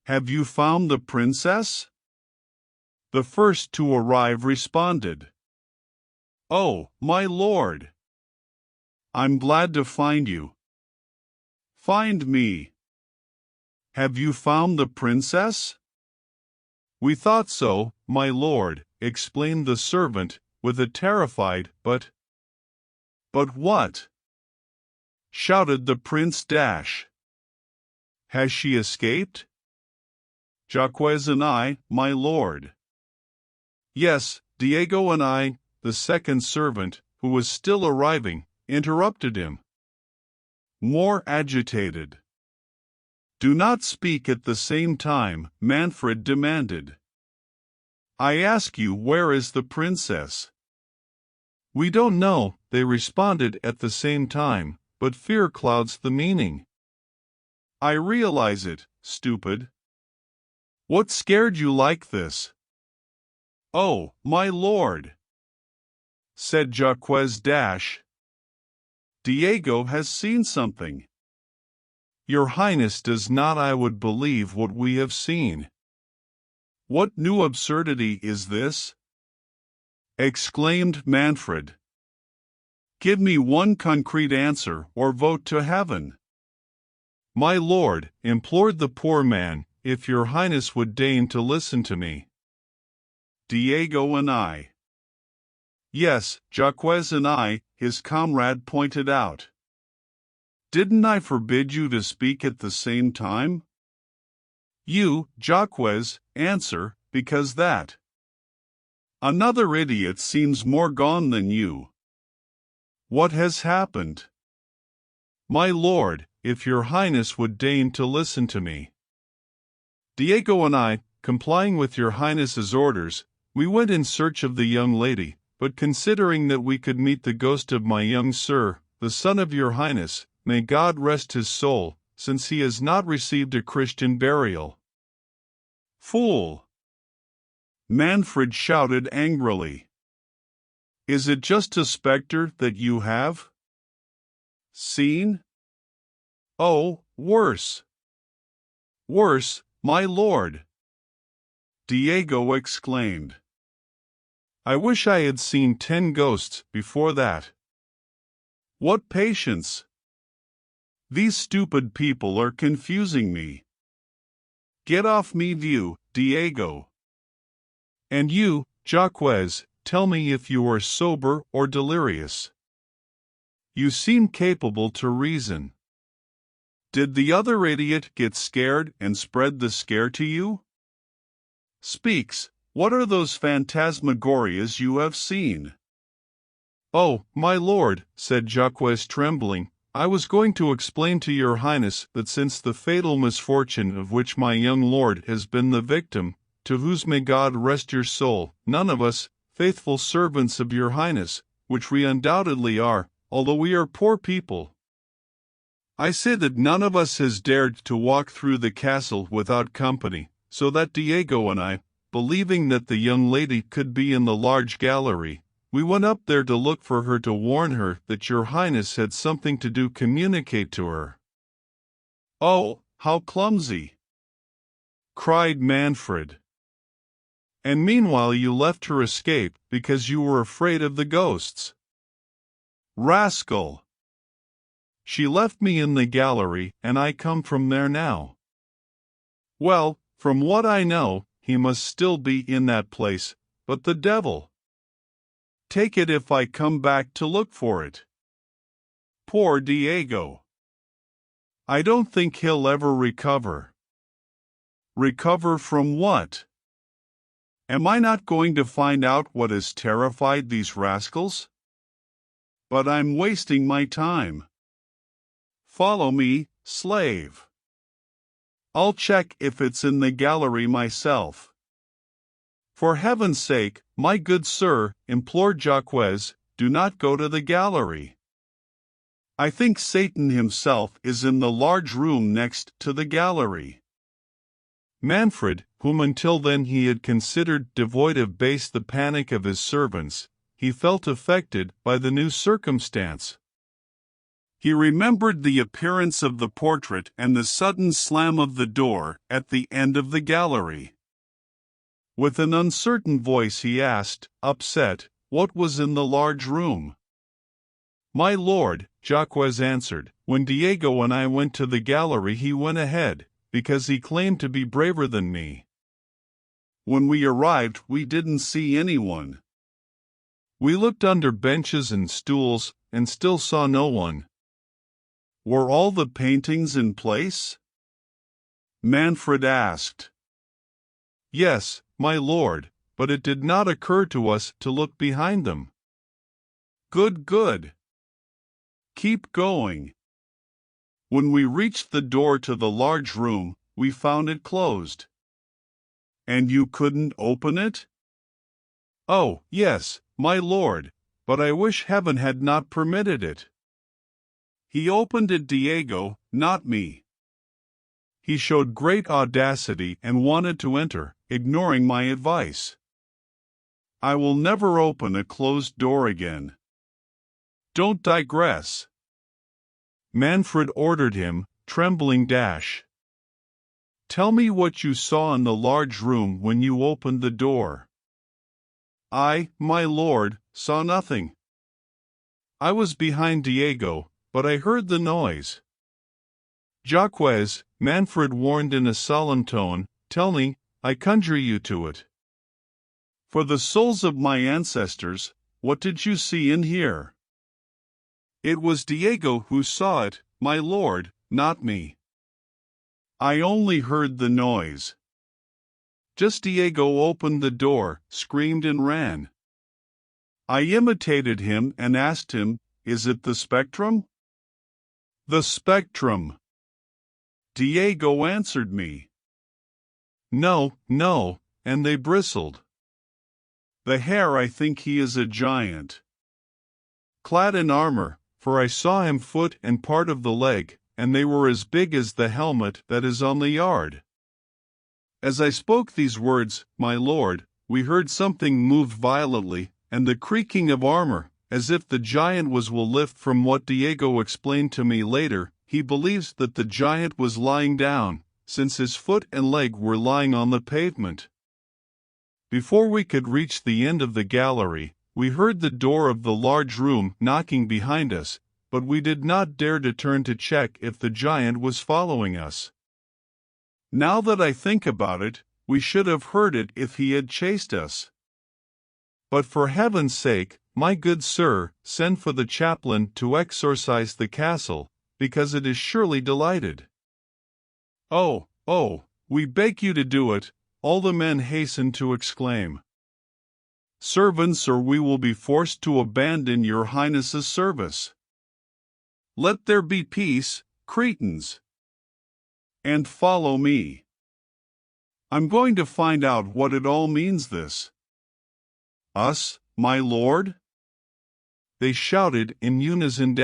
"Have you found the princess?" The first to arrive responded. "Oh, my lord! I'm glad to find you." "Find me." "Have you found the princess?" "We thought so, my lord," explained the servant, with a terrified "But what?" shouted the prince. "Has she escaped?" "Jacques and I, my lord." "Yes, Diego and I," the second servant, who was still arriving, interrupted him. More agitated. "Do not speak at the same time," Manfred demanded. "I ask you, where is the princess?" "We don't know," they responded at the same time, but fear clouds the meaning. "I realize it, stupid. What scared you like this?" "Oh, my lord," said Jacques. "Diego has seen something." "Your Highness does not. I would believe what we have seen." "What new absurdity is this?" exclaimed Manfred. "Give me one concrete answer or vote to heaven." "My lord," implored the poor man, "if your Highness would deign to listen to me." Diego and I. Yes, Jacques and I, his comrade pointed out. Didn't I forbid you to speak at the same time? You, Jacques, answer, because that. Another idiot seems more gone than you. What has happened? My lord, if your highness would deign to listen to me. Diego and I, complying with your highness's orders, we went in search of the young lady, but considering that we could meet the ghost of my young sir, the son of your highness, may God rest his soul, since he has not received a Christian burial. Fool! Manfred shouted angrily. Is it just a spectre that you have seen? Oh, worse! Worse, my lord! Diego exclaimed. I wish I had seen 10 ghosts before that. What patience! These stupid people are confusing me. Get off me view, Diego. And you, Jacques, tell me if you are sober or delirious. You seem capable to reason. Did the other idiot get scared and spread the scare to you? Speaks, what are those phantasmagorias you have seen? Oh, my lord, said Jacques trembling, I was going to explain to your highness that since the fatal misfortune of which my young lord has been the victim, to whose may God rest your soul, none of us, faithful servants of your highness, which we undoubtedly are, although we are poor people. I say that none of us has dared to walk through the castle without company, so that Diego and I, believing that the young lady could be in the large gallery, we went up there to look for her to warn her that your highness had something to communicate to her. Oh, how clumsy! Cried Manfred. And meanwhile you left her escape because you were afraid of the ghosts. Rascal! She left me in the gallery, and I come from there now. Well, from what I know, he must still be in that place, but the devil! Take it if I come back to look for it. Poor Diego! I don't think he'll ever recover. Recover from what? Am I not going to find out what has terrified these rascals? But I'm wasting my time. Follow me, slave. I'll check if it's in the gallery myself. For heaven's sake, my good sir, implored Jacques, do not go to the gallery. I think Satan himself is in the large room next to the gallery. Manfred, whom until then he had considered devoid of base the panic of his servants, he felt affected by the new circumstance. He remembered the appearance of the portrait and the sudden slam of the door at the end of the gallery. With an uncertain voice he asked, upset, what was in the large room. My lord, Jacques answered, when Diego and I went to the gallery he went ahead, because he claimed to be braver than me. When we arrived we didn't see anyone. We looked under benches and stools, and still saw no one. Were all the paintings in place? Manfred asked. Yes, my lord, but it did not occur to us to look behind them. Good, good. Keep going. When we reached the door to the large room, we found it closed. And you couldn't open it? Oh, yes, my lord, but I wish heaven had not permitted it. He opened it, Diego, not me. He showed great audacity and wanted to enter, ignoring my advice. I will never open a closed door again. Don't digress. Manfred ordered him, trembling. Tell me what you saw in the large room when you opened the door. I, my lord, saw nothing. I was behind Diego, but I heard the noise. Jacques, Manfred warned in a solemn tone, tell me, I conjure you to it. For the souls of my ancestors, what did you see and hear? It was Diego who saw it, my lord, not me. I only heard the noise. Just Diego opened the door, screamed and ran. I imitated him and asked him, "Is it the spectrum?" "The spectrum," Diego answered me. "No, no," and they bristled. "The hair, I think he is a giant. Clad in armor, for I saw him foot and part of the leg, and they were as big as the helmet that is on the yard." As I spoke these words, my lord, we heard something move violently, and the creaking of armor, as if the giant will lift. From what Diego explained to me later, he believes that the giant was lying down, since his foot and leg were lying on the pavement. Before we could reach the end of the gallery, we heard the door of the large room knocking behind us, but we did not dare to turn to check if the giant was following us. Now that I think about it, we should have heard it if he had chased us. But for heaven's sake, my good sir, send for the chaplain to exorcise the castle, because it is surely delighted. "Oh, oh, we beg you to do it," all the men hastened to exclaim. "Servants, or we will be forced to abandon your highness's service." "Let there be peace, Cretans, and follow me. I'm going to find out what it all means." This. "Us, my lord?" they shouted in unison.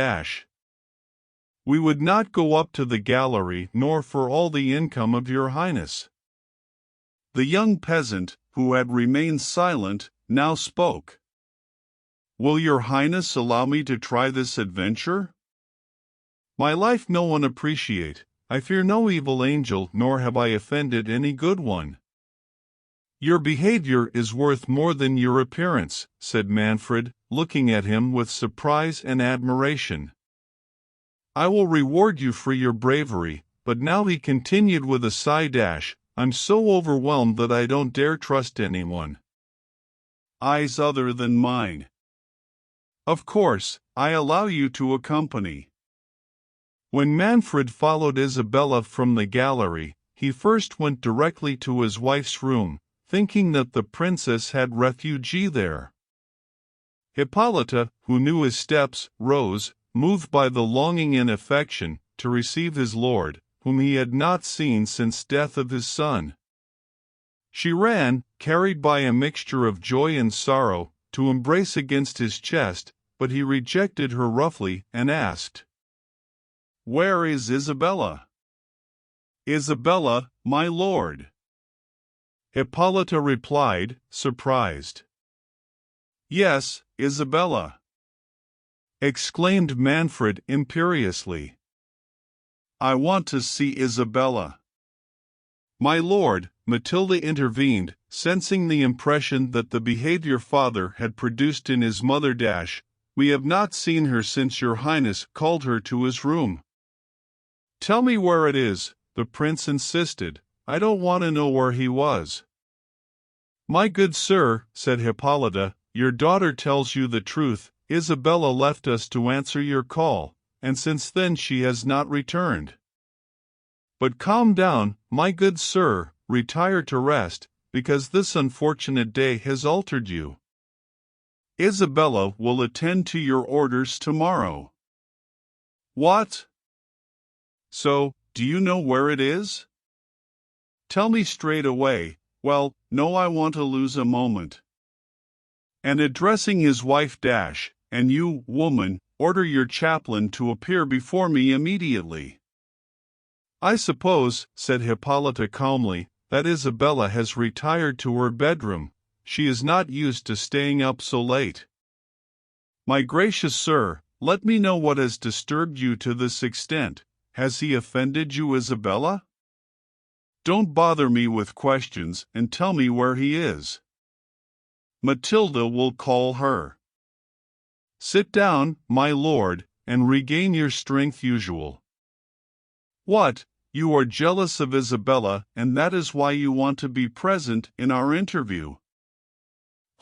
"We would not go up to the gallery nor for all the income of your highness." The young peasant, who had remained silent, now spoke. "Will your highness allow me to try this adventure? My life no one appreciate. I fear no evil angel, nor have I offended any good one." "Your behavior is worth more than your appearance," said Manfred, looking at him with surprise and admiration. "I will reward you for your bravery, but now," he continued with a sigh, "I'm so overwhelmed that I don't dare trust anyone. Eyes other than mine. Of course, I allow you to accompany." When Manfred followed Isabella from the gallery, he first went directly to his wife's room, thinking that the princess had refuge there. Hippolyta, who knew his steps, rose, moved by the longing and affection, to receive his lord, whom he had not seen since death of his son. She ran, carried by a mixture of joy and sorrow, to embrace against his chest, but he rejected her roughly and asked, "Where is Isabella?" "Isabella, my lord," Hippolyta replied, surprised. "Yes, Isabella," exclaimed Manfred imperiously. "I want to see Isabella." "My lord," Matilda intervened, sensing the impression that the behavior father had produced in his mother. "We have not seen her since your highness called her to his room." "Tell me where it is," the prince insisted. "I don't want to know where he was." "My good sir," said Hippolyta, "your daughter tells you the truth. Isabella left us to answer your call, and since then she has not returned. But calm down, my good sir, retire to rest, because this unfortunate day has altered you. Isabella will attend to your orders tomorrow." "What? So, do you know where it is? Tell me straight away." "Well, no, I want to lose a moment." And addressing his wife, "And you, woman, order your chaplain to appear before me immediately." "I suppose," said Hippolyta calmly, "that Isabella has retired to her bedroom. She is not used to staying up so late." "My gracious sir, let me know what has disturbed you to this extent. Has he offended you, Isabella? Don't bother me with questions, and tell me where he is. Matilda will call her." "Sit down, my lord, and regain your strength usual." "What, you are jealous of Isabella, and that is why you want to be present in our interview?"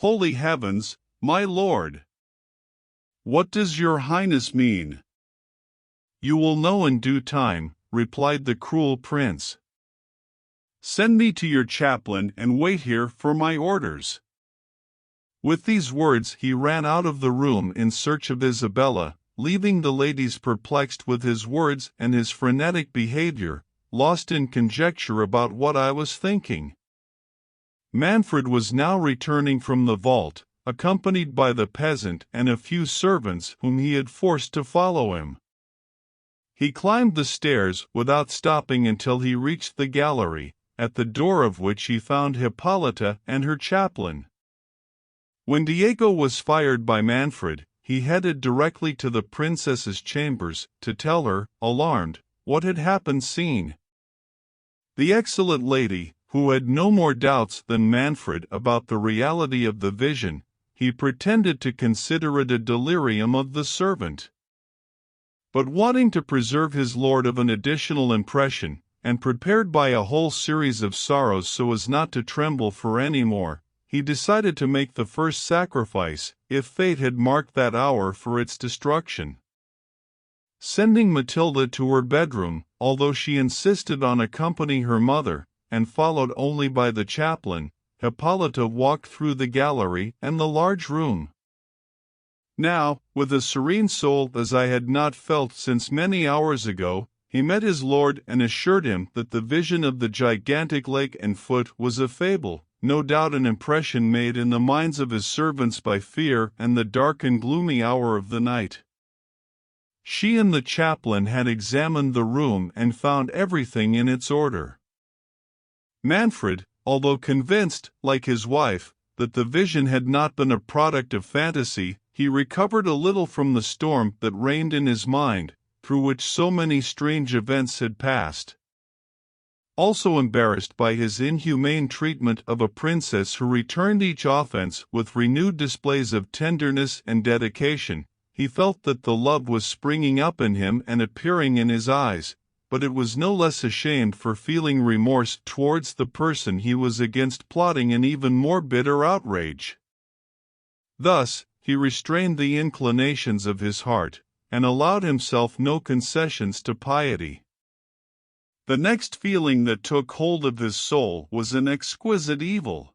Holy heavens, my lord! What does your highness mean? You will know in due time, replied the cruel prince. Send me to your chaplain and wait here for my orders. With these words he ran out of the room in search of Isabella, leaving the ladies perplexed with his words and his frenetic behavior, lost in conjecture about what I was thinking. Manfred was now returning from the vault, accompanied by the peasant and a few servants whom he had forced to follow him. He climbed the stairs without stopping until he reached the gallery, at the door of which he found Hippolyta and her chaplain. When Diego was fired by Manfred, he headed directly to the princess's chambers to tell her, alarmed, what had happened. The excellent lady, who had no more doubts than Manfred about the reality of the vision, he pretended to consider it a delirium of the servant. But wanting to preserve his lord of an additional impression, and prepared by a whole series of sorrows so as not to tremble for any more, he decided to make the first sacrifice, if fate had marked that hour for its destruction. Sending Matilda to her bedroom, although she insisted on accompanying her mother, and followed only by the chaplain, Hippolyta walked through the gallery and the large room. Now, with a serene soul as I had not felt since many hours ago, he met his lord and assured him that the vision of the gigantic leg and foot was a fable, no doubt an impression made in the minds of his servants by fear and the dark and gloomy hour of the night. She and the chaplain had examined the room and found everything in its order. Manfred, although convinced, like his wife, that the vision had not been a product of fantasy, he recovered a little from the storm that reigned in his mind, through which so many strange events had passed. Also embarrassed by his inhumane treatment of a princess who returned each offense with renewed displays of tenderness and dedication, he felt that the love was springing up in him and appearing in his eyes, but it was no less ashamed for feeling remorse towards the person he was against, plotting an even more bitter outrage. Thus, he restrained the inclinations of his heart, and allowed himself no concessions to piety. The next feeling that took hold of his soul was an exquisite evil.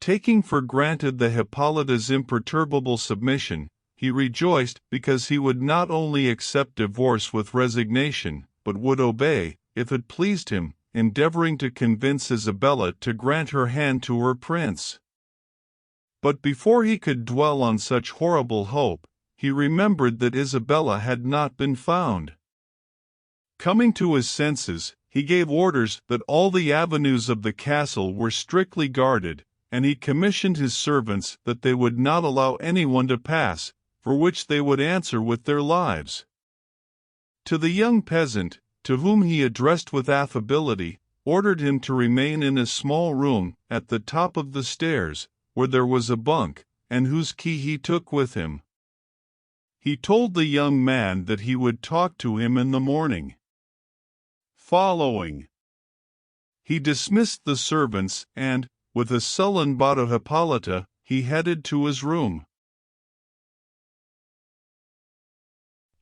Taking for granted the Hippolyta's imperturbable submission, he rejoiced because he would not only accept divorce with resignation, but would obey, if it pleased him, endeavoring to convince Isabella to grant her hand to her prince. But before he could dwell on such horrible hope, he remembered that Isabella had not been found. Coming to his senses, he gave orders that all the avenues of the castle were strictly guarded, and he commissioned his servants that they would not allow anyone to pass, for which they would answer with their lives. To the young peasant, to whom he addressed with affability, ordered him to remain in a small room at the top of the stairs, where there was a bunk, and whose key he took with him. He told the young man that he would talk to him in the morning. Following, he dismissed the servants and, with a sullen bow to Hippolyta, he headed to his room.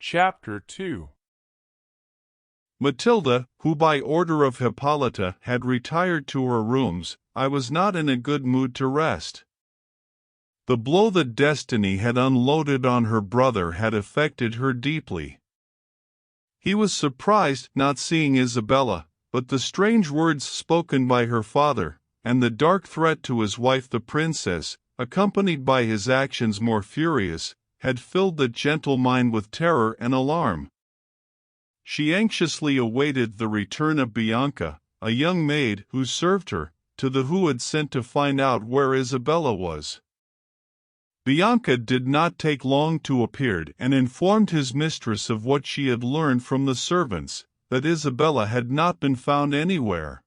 Chapter 2. Matilda, who by order of Hippolyta had retired to her rooms, I was not in a good mood to rest. The blow that destiny had unloaded on her brother had affected her deeply. He was surprised not seeing Isabella, but the strange words spoken by her father, and the dark threat to his wife the princess, accompanied by his actions more furious, had filled the gentle mind with terror and alarm. She anxiously awaited the return of Bianca, a young maid who served her, to the who had sent to find out where Isabella was. Bianca did not take long to appear and informed his mistress of what she had learned from the servants, that Isabella had not been found anywhere.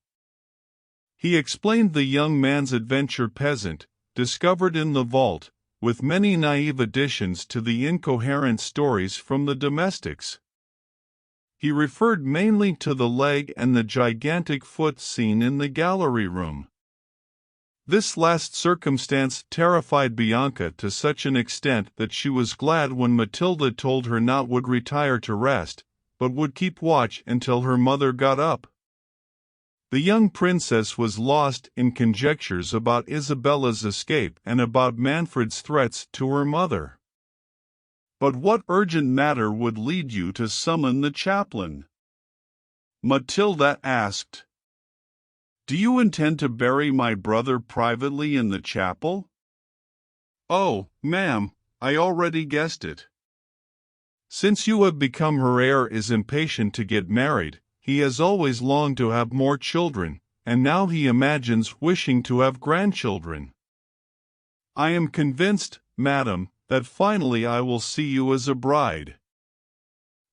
He explained the young man's adventure peasant, discovered in the vault, with many naive additions to the incoherent stories from the domestics. He referred mainly to the leg and the gigantic foot seen in the gallery room. This last circumstance terrified Bianca to such an extent that she was glad when Matilda told her not would retire to rest, but would keep watch until her mother got up. The young princess was lost in conjectures about Isabella's escape and about Manfred's threats to her mother. "But what urgent matter would lead you to summon the chaplain?" Matilda asked. "Do you intend to bury my brother privately in the chapel?" "Oh, ma'am, I already guessed it. Since you have become her heir is impatient to get married, he has always longed to have more children, and now he imagines wishing to have grandchildren. I am convinced, madam, that finally I will see you as a bride.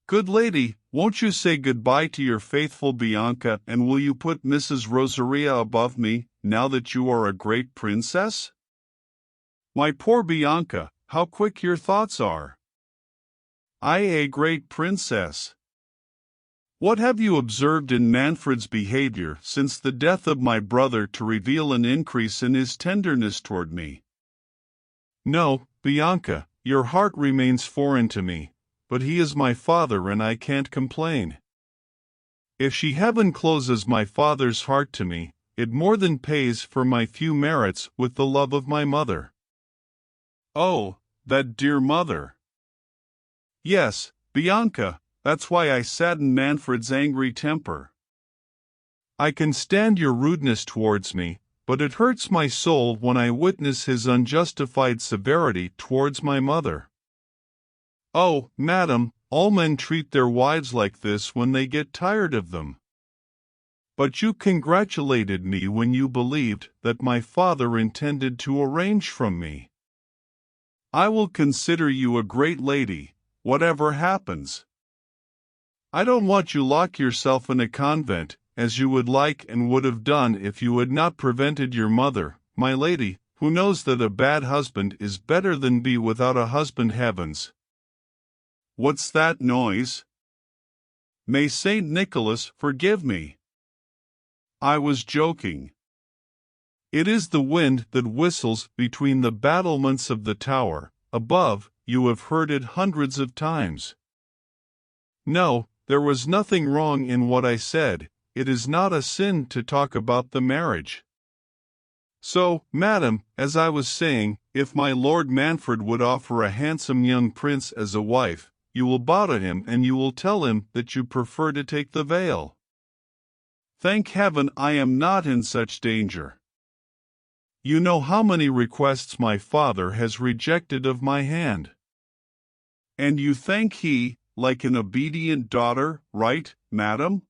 Good lady, won't you say goodbye to your faithful Bianca, and will you put Mrs. Rosaria above me, now that you are a great princess?" "My poor Bianca, how quick your thoughts are! I a great princess! What have you observed in Manfred's behavior since the death of my brother to reveal an increase in his tenderness toward me?" "No, Bianca, your heart remains foreign to me, but he is my father and I can't complain. If she heaven closes my father's heart to me, it more than pays for my few merits with the love of my mother." "Oh, that dear mother!" "Yes, Bianca, that's why I sadden Manfred's angry temper. I can stand your rudeness towards me, but it hurts my soul when I witness his unjustified severity towards my mother." "Oh, madam, all men treat their wives like this when they get tired of them. But you congratulated me when you believed that my father intended to arrange from me. I will consider you a great lady, whatever happens. I don't want you lock yourself in a convent, as you would like and would have done if you had not prevented your mother, my lady, who knows that a bad husband is better than be without a husband. Heavens! What's that noise? May Saint Nicholas forgive me. I was joking. It is the wind that whistles between the battlements of the tower. Above, you have heard it hundreds of times." "No, there was nothing wrong in what I said. It is not a sin to talk about the marriage. So, madam, as I was saying, if my Lord Manfred would offer a handsome young prince as a wife, you will bow to him and you will tell him that you prefer to take the veil." "Thank heaven I am not in such danger. You know how many requests my father has rejected of my hand. And you think he, like an obedient daughter, right, madam?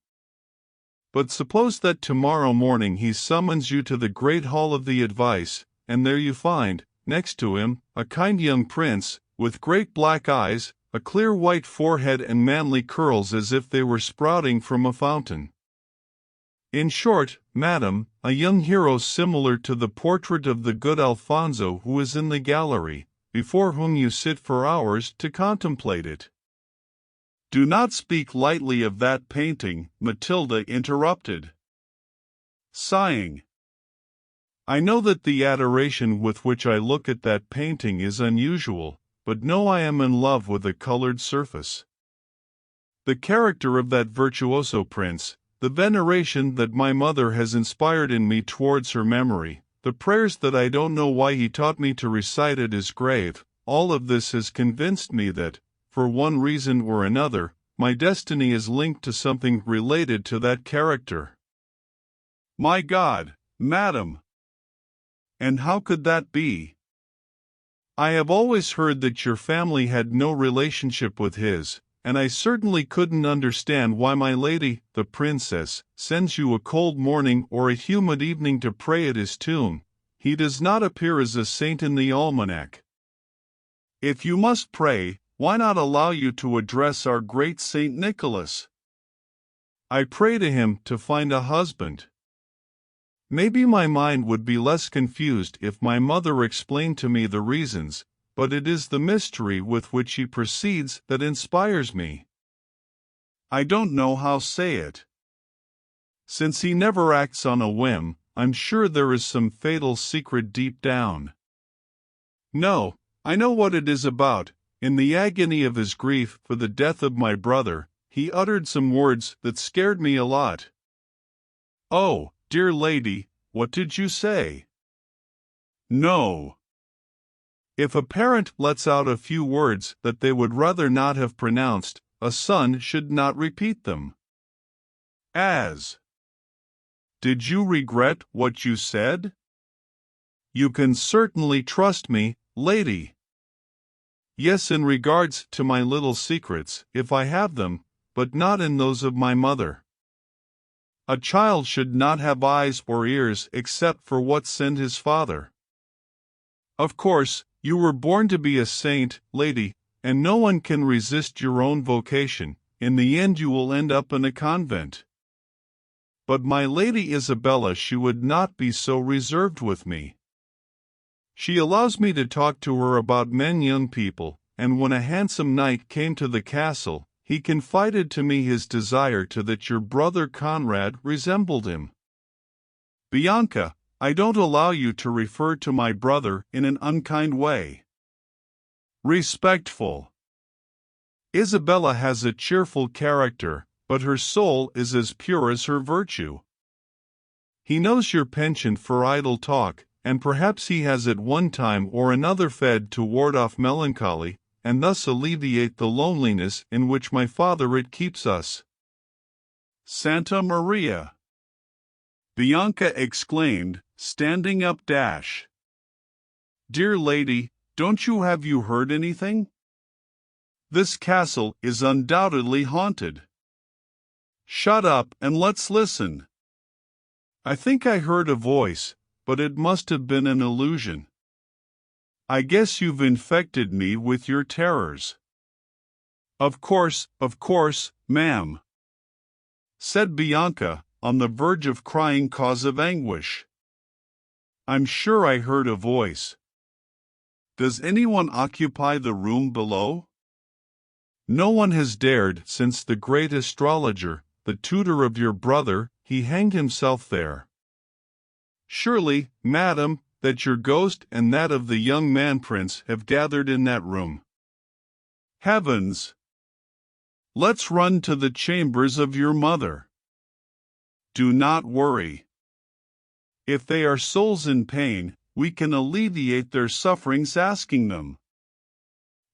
But suppose that tomorrow morning he summons you to the great hall of the advice, and there you find, next to him, a kind young prince, with great black eyes, a clear white forehead and manly curls as if they were sprouting from a fountain. In short, madam, a young hero similar to the portrait of the good Alfonso who is in the gallery, before whom you sit for hours to contemplate it." "Do not speak lightly of that painting," Matilda interrupted, sighing. "I know that the adoration with which I look at that painting is unusual, but know I am in love with a colored surface. The character of that virtuoso prince, the veneration that my mother has inspired in me towards her memory, the prayers that I don't know why he taught me to recite at his grave, all of this has convinced me that, for one reason or another, my destiny is linked to something related to that character." "My God, madam! And how could that be?" "I have always heard that your family had no relationship with his, and I certainly couldn't understand why my lady, the princess, sends you a cold morning or a humid evening to pray at his tomb. He does not appear as a saint in the almanac. If you must pray, why not allow you to address our great Saint Nicholas?" "I pray to him to find a husband." Maybe my mind would be less confused if my mother explained to me the reasons, but it is the mystery with which he proceeds that inspires me. I don't know how to say it. Since he never acts on a whim, I'm sure there is some fatal secret deep down. No, I know what it is about. In the agony of his grief for the death of my brother, he uttered some words that scared me a lot. Oh, dear lady, what did you say? No. If a parent lets out a few words that they would rather not have pronounced, a son should not repeat them. As. Did you regret what you said? You can certainly trust me, lady. Yes, in regards to my little secrets, if I have them, but not in those of my mother. A child should not have eyes or ears except for what sent his father. Of course, you were born to be a saint, lady, and no one can resist your own vocation. In the end you will end up in a convent. But my Lady Isabella, she would not be so reserved with me. She allows me to talk to her about men, young people, and when a handsome knight came to the castle, he confided to me his desire to that your brother Conrad resembled him. Bianca, I don't allow you to refer to my brother in an unkind way. Respectful. Isabella has a cheerful character, but her soul is as pure as her virtue. He knows your penchant for idle talk, and perhaps he has at one time or another fed to ward off melancholy, and thus alleviate the loneliness in which my father it keeps us. Santa Maria! Bianca exclaimed, standing up. Dear lady, don't you have you heard anything? This castle is undoubtedly haunted. Shut up and let's listen. I think I heard a voice, but it must have been an illusion. I guess you've infected me with your terrors. Of course, ma'am, said Bianca, on the verge of crying cause of anguish. I'm sure I heard a voice. Does anyone occupy the room below? No one has dared since the great astrologer, the tutor of your brother, he hanged himself there. Surely, madam, that your ghost and that of the young man prince have gathered in that room. Heavens! Let's run to the chambers of your mother. Do not worry. If they are souls in pain, we can alleviate their sufferings asking them.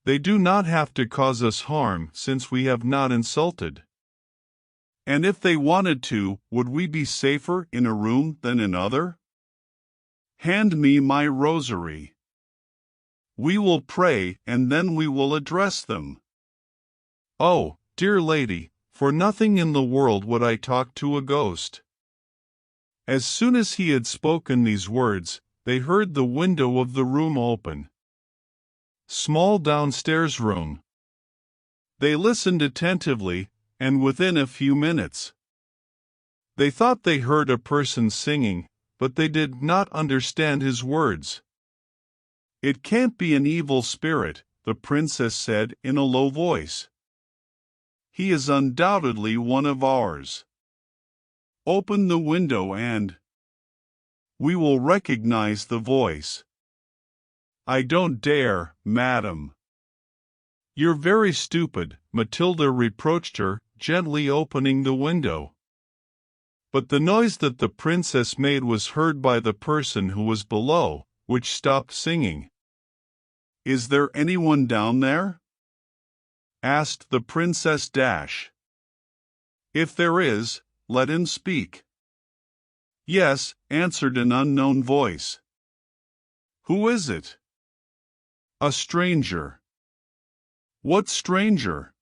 They do not have to cause us harm since we have not insulted. And if they wanted to, would we be safer in a room than another? Hand me my rosary. We will pray and then we will address them. Oh, dear lady, for nothing in the world would I talk to a ghost. As soon as he had spoken these words, they heard the window of the room open. Small downstairs room. They listened attentively, and within a few minutes, they thought they heard a person singing, but they did not understand his words. It can't be an evil spirit, the princess said in a low voice. He is undoubtedly one of ours. Open the window and we will recognize the voice. I don't dare, madam. You're very stupid, Matilda reproached her, gently opening the window. But the noise that the princess made was heard by the person who was below, which stopped singing. Is there anyone down there? Asked the princess. If there is, let him speak. Yes, answered an unknown voice. Who is it? A stranger. What stranger?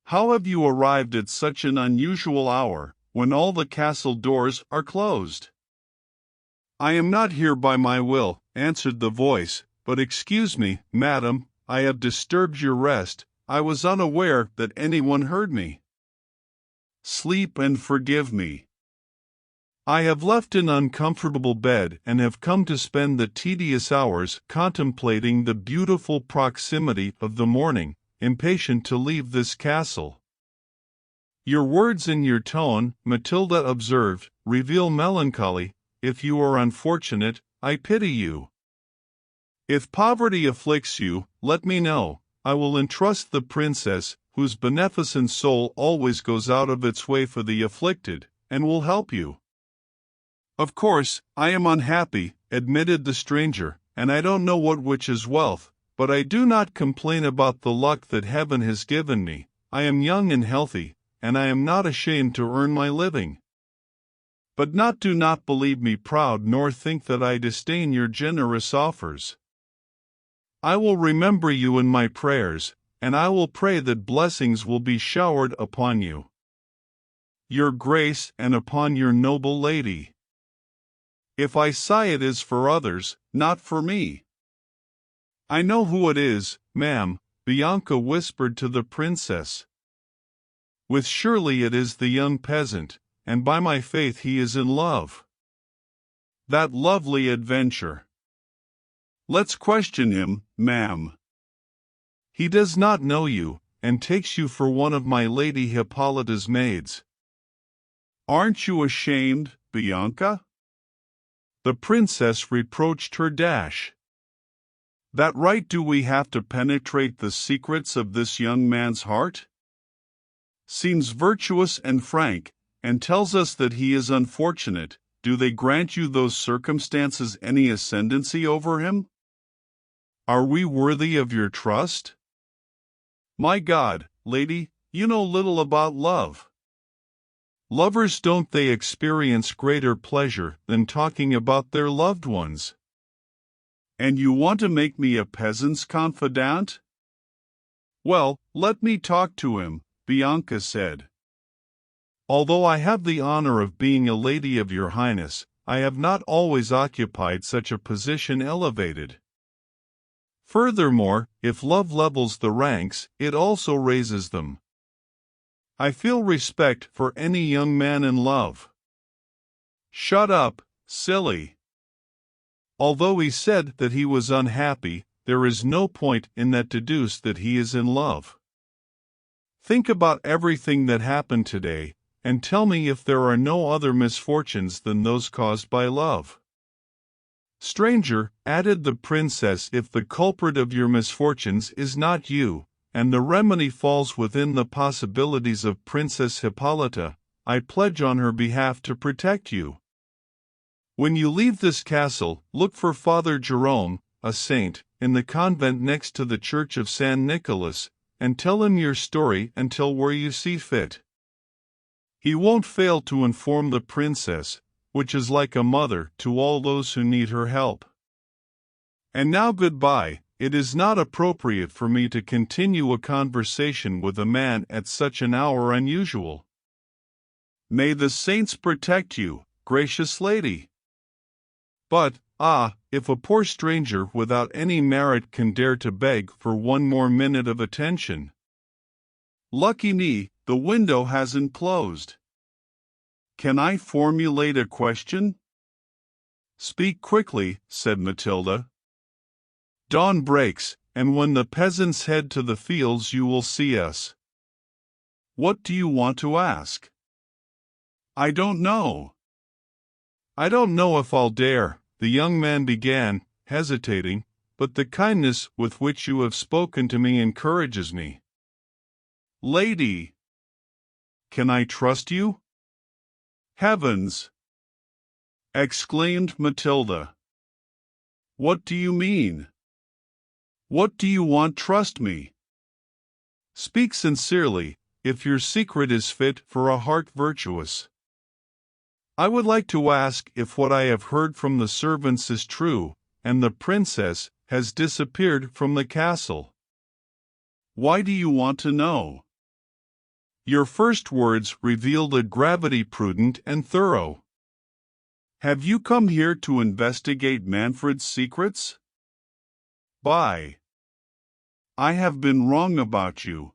How have you arrived at such an unusual hour, when all the castle doors are closed? I am not here by my will, answered the voice, but excuse me, madam, I have disturbed your rest. I was unaware that anyone heard me. Sleep and forgive me. I have left an uncomfortable bed and have come to spend the tedious hours contemplating the beautiful proximity of the morning, impatient to leave this castle. Your words and your tone, Matilda observed, reveal melancholy. If you are unfortunate, I pity you. If poverty afflicts you, let me know. I will entrust the princess, whose beneficent soul always goes out of its way for the afflicted, and will help you. Of course, I am unhappy, admitted the stranger, and I don't know which is wealth, but I do not complain about the luck that heaven has given me. I am young and healthy, and I am not ashamed to earn my living. But do not believe me proud nor think that I disdain your generous offers. I will remember you in my prayers, and I will pray that blessings will be showered upon you, your grace, and upon your noble lady. If I sigh, it is for others, not for me. I know who it is, ma'am, Bianca whispered to the princess. With surely it is the young peasant, and by my faith he is in love. That lovely adventure. Let's question him, ma'am. He does not know you, and takes you for one of my Lady Hippolyta's maids. Aren't you ashamed, Bianca? The princess reproached her. That right do we have to penetrate the secrets of this young man's heart? Seems virtuous and frank, and tells us that he is unfortunate. Do they grant you those circumstances any ascendancy over him? Are we worthy of your trust? My God, lady, you know little about love. Lovers, don't they experience greater pleasure than talking about their loved ones? And you want to make me a peasant's confidant? Well, let me talk to him, Bianca said. Although I have the honor of being a lady of your highness, I have not always occupied such a position elevated. Furthermore, if love levels the ranks, it also raises them. I feel respect for any young man in love. Shut up, silly. Although he said that he was unhappy, there is no point in that to deduce that he is in love. Think about everything that happened today, and tell me if there are no other misfortunes than those caused by love. Stranger, added the princess, if the culprit of your misfortunes is not you, and the remedy falls within the possibilities of Princess Hippolyta, I pledge on her behalf to protect you. When you leave this castle, look for Father Jerome, a saint, in the convent next to the church of San Nicholas, and tell him your story until where you see fit. He won't fail to inform the princess, which is like a mother to all those who need her help. And now goodbye. It is not appropriate for me to continue a conversation with a man at such an hour unusual. May the saints protect you, gracious lady. But, if a poor stranger without any merit can dare to beg for one more minute of attention. Lucky me, the window hasn't closed. Can I formulate a question? Speak quickly, said Matilda. Dawn breaks, and when the peasants head to the fields you will see us. What do you want to ask? I don't know. I don't know if I'll dare, the young man began, hesitating, but the kindness with which you have spoken to me encourages me. Lady! Can I trust you? Heavens! Exclaimed Matilda. What do you mean? What do you want? Trust me. Speak sincerely, if your secret is fit for a heart virtuous. I would like to ask if what I have heard from the servants is true, and the princess has disappeared from the castle. Why do you want to know? Your first words revealed a gravity prudent and thorough. Have you come here to investigate Manfred's secrets? I have been wrong about you.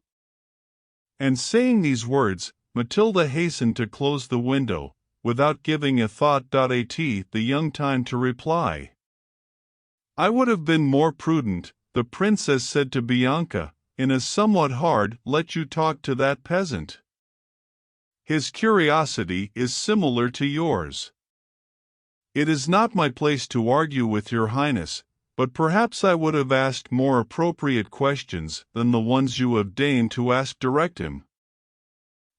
And saying these words, Matilda hastened to close the window, without giving a thought. The young time to reply. I would have been more prudent, the princess said to Bianca, in a somewhat hard let you talk to that peasant. His curiosity is similar to yours. It is not my place to argue with your Highness, but perhaps I would have asked more appropriate questions than the ones you have deigned to ask direct him.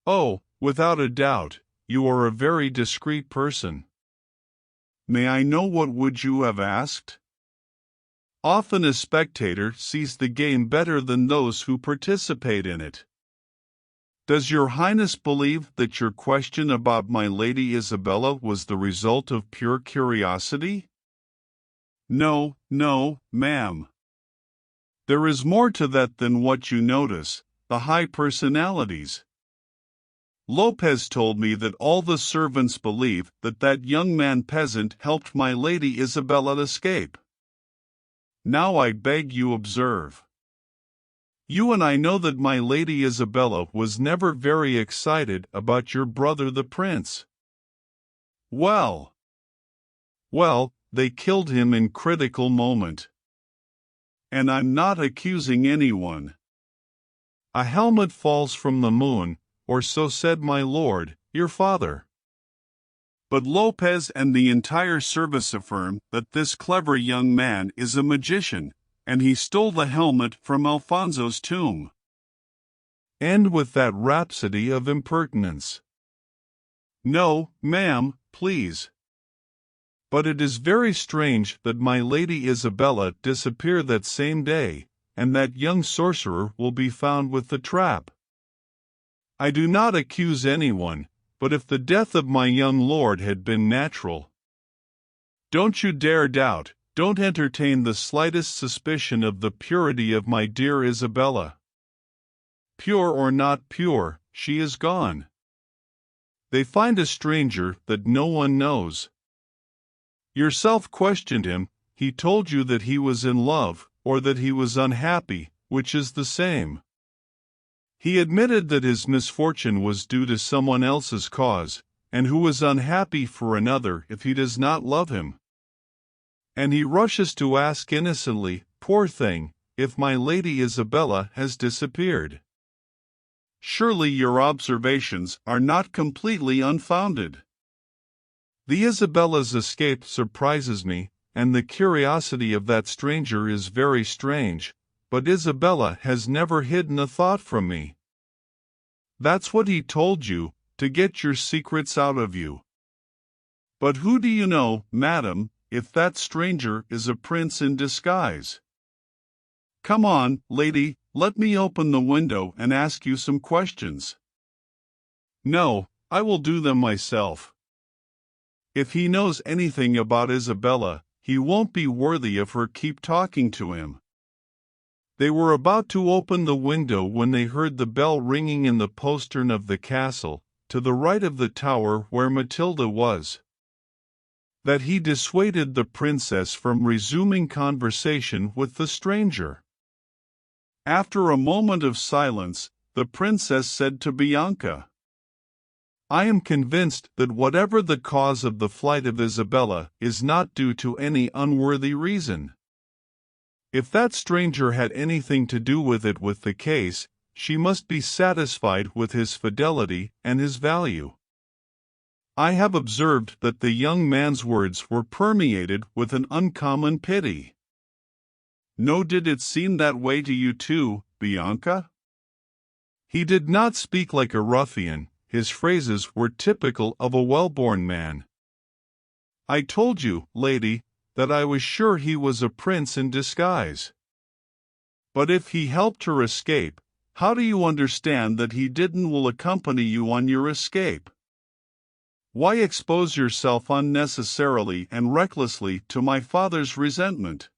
Oh, without a doubt, you are a very discreet person. May I know what would you have asked? Often a spectator sees the game better than those who participate in it. Does your Highness believe that your question about my Lady Isabella was the result of pure curiosity? No, ma'am. There is more to that than what you notice, the high personalities. Lopez told me that all the servants believe that young man peasant helped my Lady Isabella escape. Now I beg you observe. You and I know that my Lady Isabella was never very excited about your brother the prince. Well, they killed him in critical moment. And I'm not accusing anyone. A helmet falls from the moon, or so said my lord, your father. But Lopez and the entire service affirm that this clever young man is a magician, and he stole the helmet from Alfonso's tomb. End with that rhapsody of impertinence. No, ma'am, please. But it is very strange that my Lady Isabella disappeared that same day, and that young sorcerer will be found with the trap. I do not accuse anyone, but if the death of my young lord had been natural. Don't you dare doubt, don't entertain the slightest suspicion of the purity of my dear Isabella. Pure or not pure, she is gone. They find a stranger that no one knows. Yourself questioned him, he told you that he was in love, or that he was unhappy, which is the same. He admitted that his misfortune was due to someone else's cause, and who is unhappy for another if he does not love him. And he rushes to ask innocently, poor thing, if my Lady Isabella has disappeared. Surely your observations are not completely unfounded. The Isabella's escape surprises me, and the curiosity of that stranger is very strange, but Isabella has never hidden a thought from me. That's what he told you, to get your secrets out of you. But who do you know, madam, if that stranger is a prince in disguise? Come on, lady, let me open the window and ask you some questions. No, I will do them myself. If he knows anything about Isabella, he won't be worthy of her keep talking to him. They were about to open the window when they heard the bell ringing in the postern of the castle, to the right of the tower where Matilda was. That he dissuaded the princess from resuming conversation with the stranger. After a moment of silence, the princess said to Bianca, I am convinced that whatever the cause of the flight of Isabella is not due to any unworthy reason. If that stranger had anything to do with it with the case, she must be satisfied with his fidelity and his value. I have observed that the young man's words were permeated with an uncommon pity. No, did it seem that way to you too, Bianca? He did not speak like a ruffian. His phrases were typical of a well-born man. I told you, lady, that I was sure he was a prince in disguise. But if he helped her escape, how do you understand that he will accompany you on your escape? Why expose yourself unnecessarily and recklessly to my father's resentment?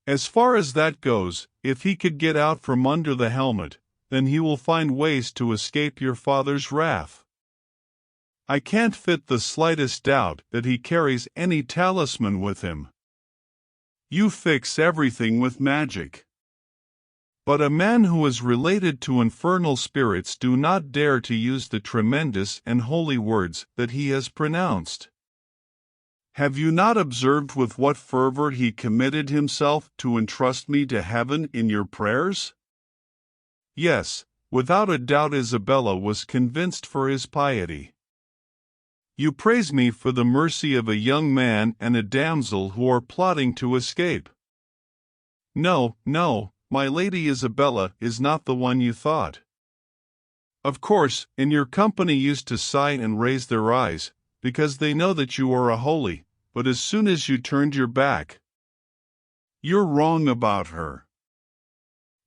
As far as that goes, if he could get out from under the helmet, then he will find ways to escape your father's wrath. I can't fit the slightest doubt that he carries any talisman with him. You fix everything with magic. But a man who is related to infernal spirits do not dare to use the tremendous and holy words that he has pronounced. Have you not observed with what fervor he committed himself to entrust me to heaven in your prayers? Yes, Without a doubt Isabella was convinced for his piety. "You praise me for the mercy of a young man and a damsel who are plotting to escape." "No, no, my Lady Isabella is not the one you thought. Of course, in your company used to sigh and raise their eyes, because they know that you are a holy, but as soon as you turned your back, you're wrong about her.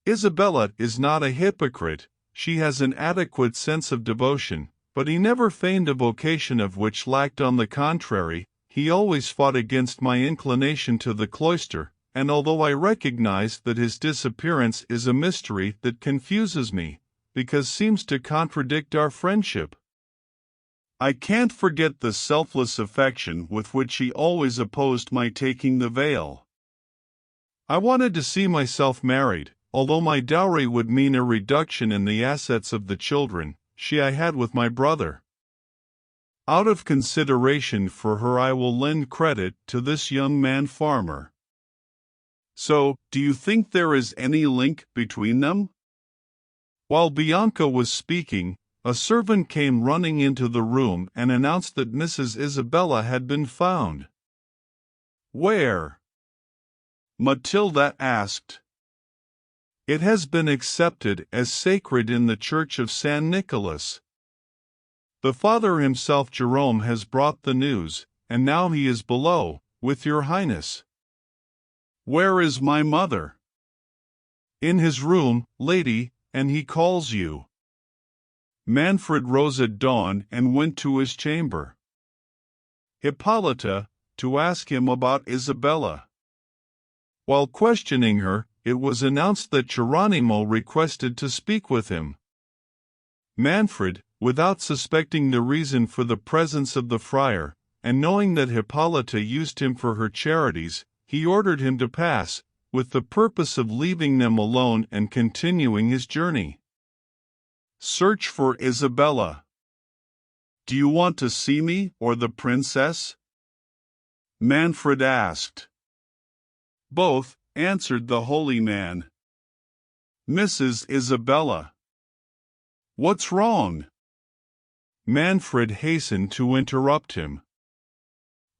Isabella is not a hypocrite, she has an adequate sense of devotion, but he never feigned a vocation of which lacked. On the contrary, he always fought against my inclination to the cloister, and although I recognize that his disappearance is a mystery that confuses me, because seems to contradict our friendship, I can't forget the selfless affection with which he always opposed my taking the veil. I wanted to see myself married, although my dowry would mean a reduction in the assets of the children I had with my brother. Out of consideration for her I will lend credit to this young man farmer." "So, do you think there is any link between them?" While Bianca was speaking, a servant came running into the room and announced that Mrs. Isabella had been found. "Where?" Matilda asked. "It has been accepted as sacred in the Church of San Nicholas. The Father himself, Jerome, has brought the news, and now he is below, with your Highness." "Where is my mother?" "In his room, lady, and he calls you." Manfred rose at dawn and went to his chamber. Hippolyta, to ask him about Isabella. While questioning her, it was announced that Geronimo requested to speak with him. Manfred, without suspecting the reason for the presence of the friar, and knowing that Hippolyta used him for her charities, he ordered him to pass, with the purpose of leaving them alone and continuing his journey. "Search for Isabella." "Do you want to see me or the princess?" Manfred asked. "Both," answered the holy man. "Mrs. Isabella." "What's wrong?" Manfred hastened to interrupt him.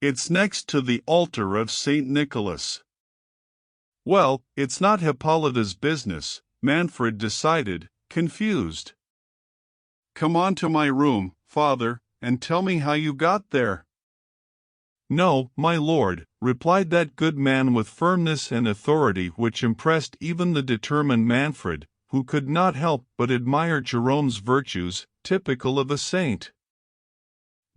"It's next to the altar of St. Nicholas." "Well, it's not Hippolyta's business," Manfred decided, confused. "Come on to my room, father, and tell me how you got there." "No, my lord," replied that good man with firmness and authority which impressed even the determined Manfred, who could not help but admire Jerome's virtues, typical of a saint.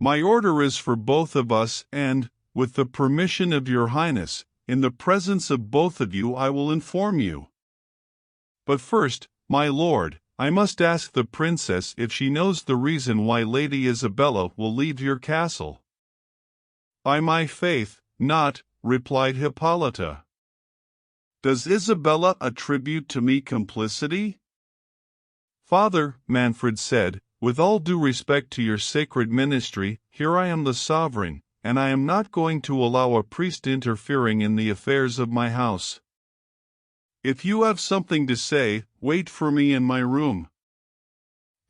"My order is for both of us and, with the permission of your Highness, in the presence of both of you I will inform you. But first, my lord, I must ask the princess if she knows the reason why Lady Isabella will leave your castle." "By my faith, not," replied Hippolyta. "Does Isabella attribute to me complicity?" "Father," Manfred said, "with all due respect to your sacred ministry, here I am the sovereign, and I am not going to allow a priest interfering in the affairs of my house. If you have something to say, wait for me in my room.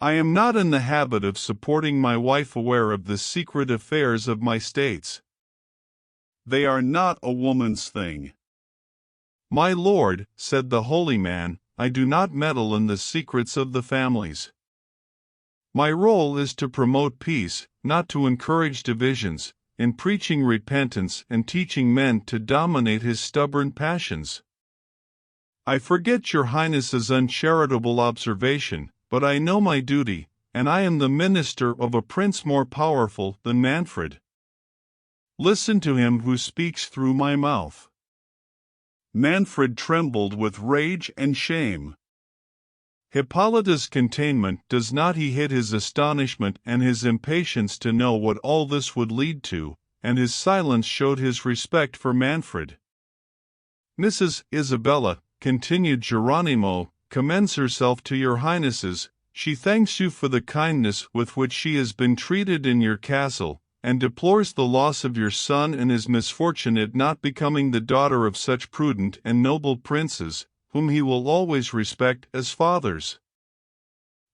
I am not in the habit of supporting my wife aware of the secret affairs of my states. They are not a woman's thing." "My lord," said the holy man, "I do not meddle in the secrets of the families. My role is to promote peace, not to encourage divisions, in preaching repentance and teaching men to dominate his stubborn passions. I forget your Highness's uncharitable observation, but I know my duty, and I am the minister of a prince more powerful than Manfred. Listen to him who speaks through my mouth." Manfred trembled with rage and shame. Hippolyta's containment does not he hid his astonishment and his impatience to know what all this would lead to, and his silence showed his respect for Manfred. "Mrs. Isabella," continued Geronimo, "commends herself to your Highnesses. She thanks you for the kindness with which she has been treated in your castle, and deplores the loss of your son and his misfortune at not becoming the daughter of such prudent and noble princes, whom he will always respect as fathers."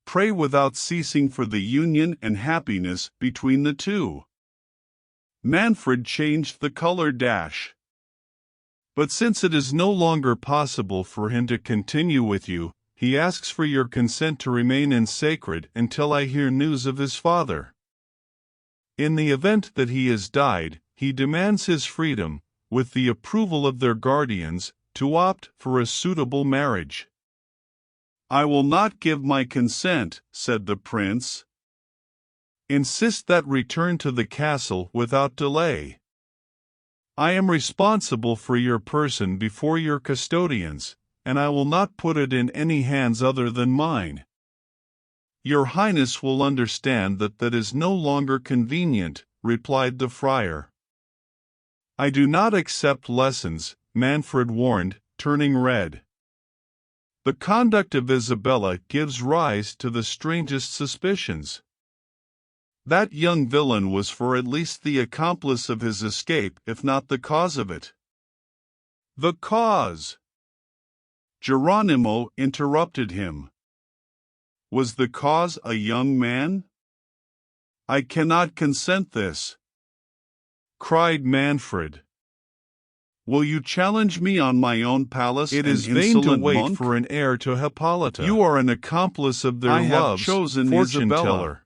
Pray without ceasing for the union and happiness between the two. Manfred changed the color dash. But since it is no longer possible for him to continue with you, he asks for your consent to remain in sacred until I hear news of his father. In the event that he has died, he demands his freedom, with the approval of their guardians, to opt for a suitable marriage. I will not give my consent, said the prince. Insist that return to the castle without delay. I am responsible for your person before your custodians, and I will not put it in any hands other than mine. Your Highness will understand that is no longer convenient, replied the friar. I do not accept lessons, Manfred warned, turning red. The conduct of Isabella gives rise to the strangest suspicions. That young villain was for at least the accomplice of his escape, if not the cause of it. The cause! Geronimo interrupted him. Was the cause a young man? I cannot consent this, cried Manfred. Will you challenge me on my own palace? It is vain to wait for an heir to Hippolyta. You are an accomplice of their loves, chosen fortune-teller.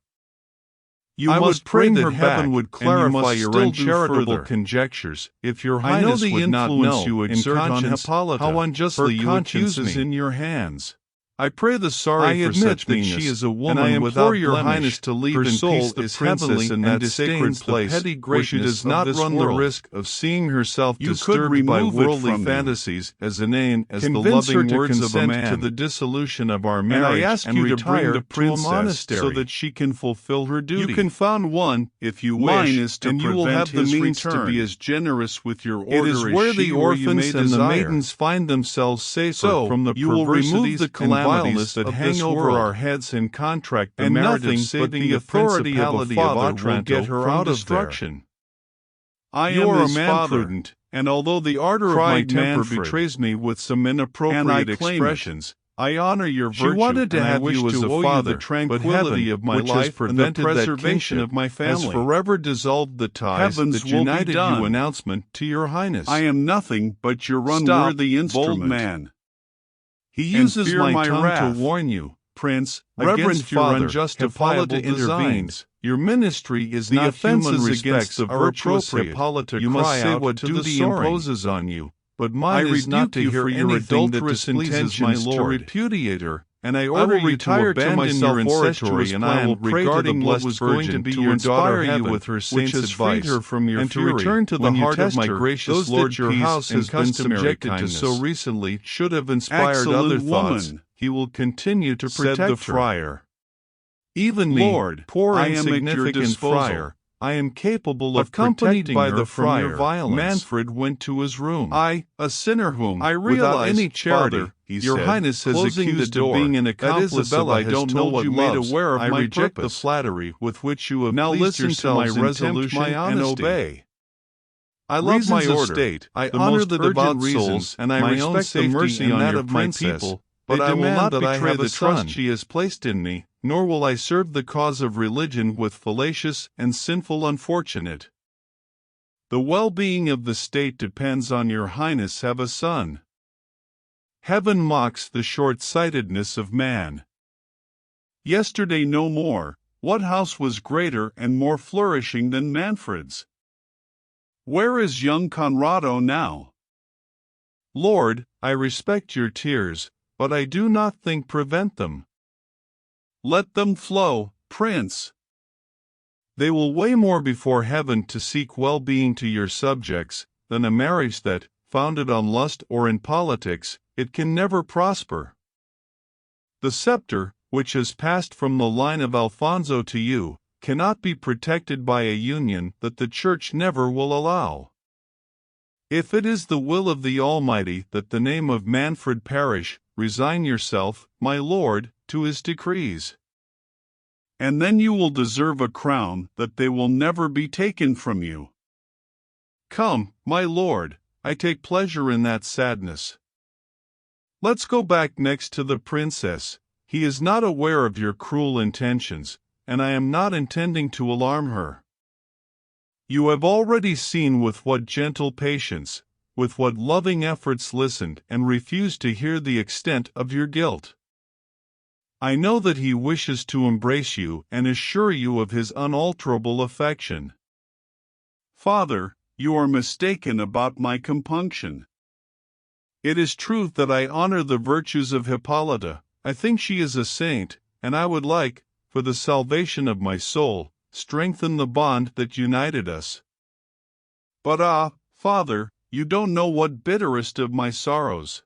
You must pray that heaven would clarify your uncharitable conjectures. If your Highness would not know you exert on Hippolyta, how unjustly you accuse me. In your hands. I pray the sorry for such meanness, she is a woman, and I implore your Highness to leave in peace the princess in that sacred place where she does not run the risk of seeing herself disturbed by worldly fantasies as inane as the loving words of a man to the dissolution of our marriage, and I ask you to bring the princess so that she can fulfill her duty. You can found one, if you wish, mine is to and you will have the means to be as generous with your order. It is where the orphans and the maidens find themselves safer from the perversities and vileness that hang over our heads and contract the merit of saving the authority of Otranto will get her out of destruction. I am a man prudent, and although the ardor of my temper betrays me with some inappropriate expressions, I honor your virtue. She wanted to have you as a father, but heaven, of my life and the preservation of my family, has forever dissolved the ties that united you. Announcement to your Highness. I am nothing but your unworthy instrument. Bold man. He uses my tongue to warn you, Prince, against your unjustifiable designs. Your ministry is not human respects of virtuous Hippolyta. You must say what duty imposes on you, but mine is not to hear your adulterous intentions to repudiate her, and I order you to abandon your oratory, and I will pray to the blessed Virgin to inspire you with her saint's advice, and to return to the heart of my gracious Lord your house has been subjected to so recently should have inspired other thoughts. He will continue to protect her. Said the friar. Even me, Lord, poor and insignificant friar, I am capable of accompanied by the friar. Manfred went to his room. I, a sinner whom I realize, without any charity, your Highness has accused of being an accomplice of I don't know what made aware of my reject purpose. The flattery with which you have now listen to my resolution and obey. I love my order. I honor the devout souls, and I respect the mercy and that of my people. But I will not betray the trust she has placed in me, nor will I serve the cause of religion with fallacious and sinful unfortunate. The well-being of the state depends on your Highness have a son. Heaven mocks the short-sightedness of man. Yesterday no more, what house was greater and more flourishing than Manfred's? Where is young Conrado now? Lord, I respect your tears, but I do not think prevent them. Let them flow, Prince. They will weigh more before heaven to seek well-being to your subjects than a marriage that, founded on lust or in politics, it can never prosper. The scepter, which has passed from the line of Alfonso to you, cannot be protected by a union that the Church never will allow. If it is the will of the Almighty that the name of Manfred perish, resign yourself, my lord, to his decrees. And then you will deserve a crown that they will never be taken from you. Come, my lord, I take pleasure in that sadness. Let's go back next to the princess. He is not aware of your cruel intentions, and I am not intending to alarm her. You have already seen with what gentle patience, with what loving efforts listened and refused to hear the extent of your guilt. I know that he wishes to embrace you and assure you of his unalterable affection. Father, you are mistaken about my compunction. It is true that I honor the virtues of Hippolyta. I think she is a saint, and I would like, for the salvation of my soul, strengthen the bond that united us. But Father, you don't know what bitterest of my sorrows.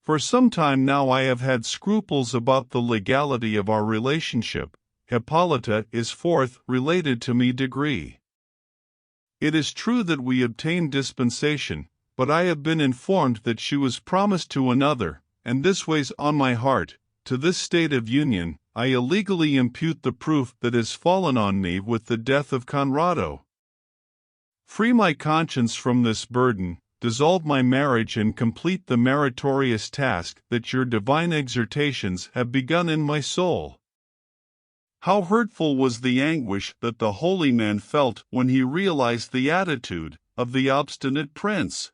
For some time now I have had scruples about the legality of our relationship. Hippolyta is fourth related to me degree. It is true that we obtained dispensation, but I have been informed that she was promised to another, and this weighs on my heart. To this state of union, I illegally impute the proof that has fallen on me with the death of Conrado. Free my conscience from this burden, dissolve my marriage and complete the meritorious task that your divine exhortations have begun in my soul. How hurtful was the anguish that the holy man felt when he realized the attitude of the obstinate prince.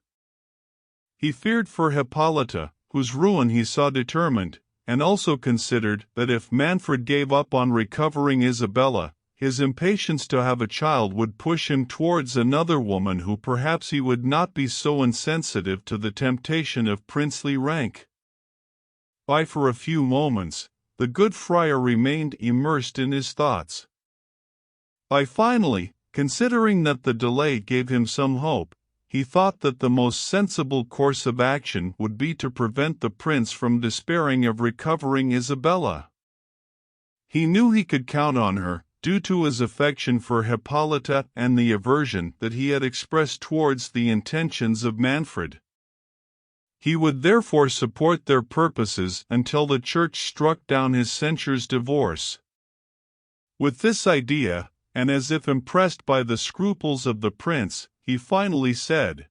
He feared for Hippolyta, whose ruin he saw determined, and also considered that if Manfred gave up on recovering Isabella, his impatience to have a child would push him towards another woman who perhaps he would not be so insensitive to the temptation of princely rank. For a few moments, the good friar remained immersed in his thoughts. Finally, considering that the delay gave him some hope, he thought that the most sensible course of action would be to prevent the prince from despairing of recovering Isabella. He knew he could count on her, due to his affection for Hippolyta and the aversion that he had expressed towards the intentions of Manfred. He would therefore support their purposes until the church struck down his censure's divorce. With this idea, and as if impressed by the scruples of the prince, he finally said,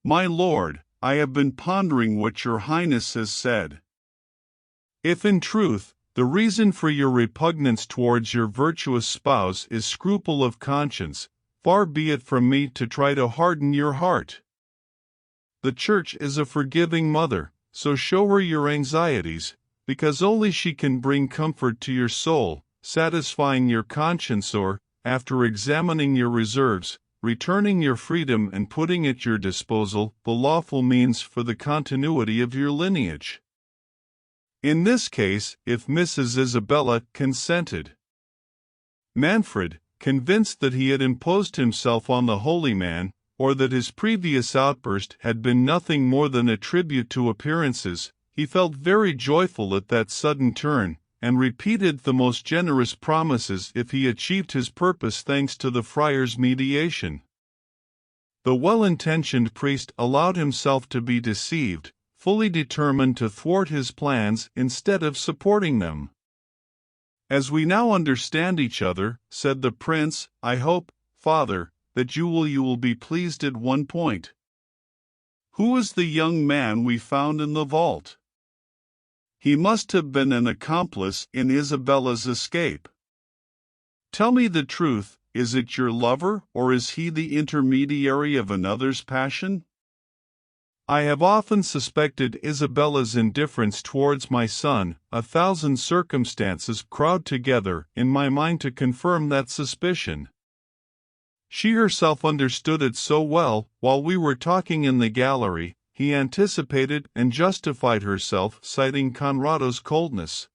"My lord, I have been pondering what your highness has said. If in truth, the reason for your repugnance towards your virtuous spouse is scruple of conscience, far be it from me to try to harden your heart. The Church is a forgiving mother, so show her your anxieties, because only she can bring comfort to your soul, satisfying your conscience or, after examining your reserves, returning your freedom and putting at your disposal the lawful means for the continuity of your lineage. In this case, if Mrs. Isabella consented. Manfred, convinced that he had imposed himself on the holy man, or that his previous outburst had been nothing more than a tribute to appearances, he felt very joyful at that sudden turn, and repeated the most generous promises if he achieved his purpose thanks to the friar's mediation. The well-intentioned priest allowed himself to be deceived, fully determined to thwart his plans instead of supporting them. "As we now understand each other," said the prince, "I hope, Father, that you will be pleased at one point. Who is the young man we found in the vault? He must have been an accomplice in Isabella's escape. Tell me the truth, is it your lover, or is he the intermediary of another's passion? I have often suspected Isabella's indifference towards my son. 1,000 circumstances crowd together in my mind to confirm that suspicion. She herself understood it so well. While we were talking in the gallery, he anticipated and justified herself, citing Conrado's coldness.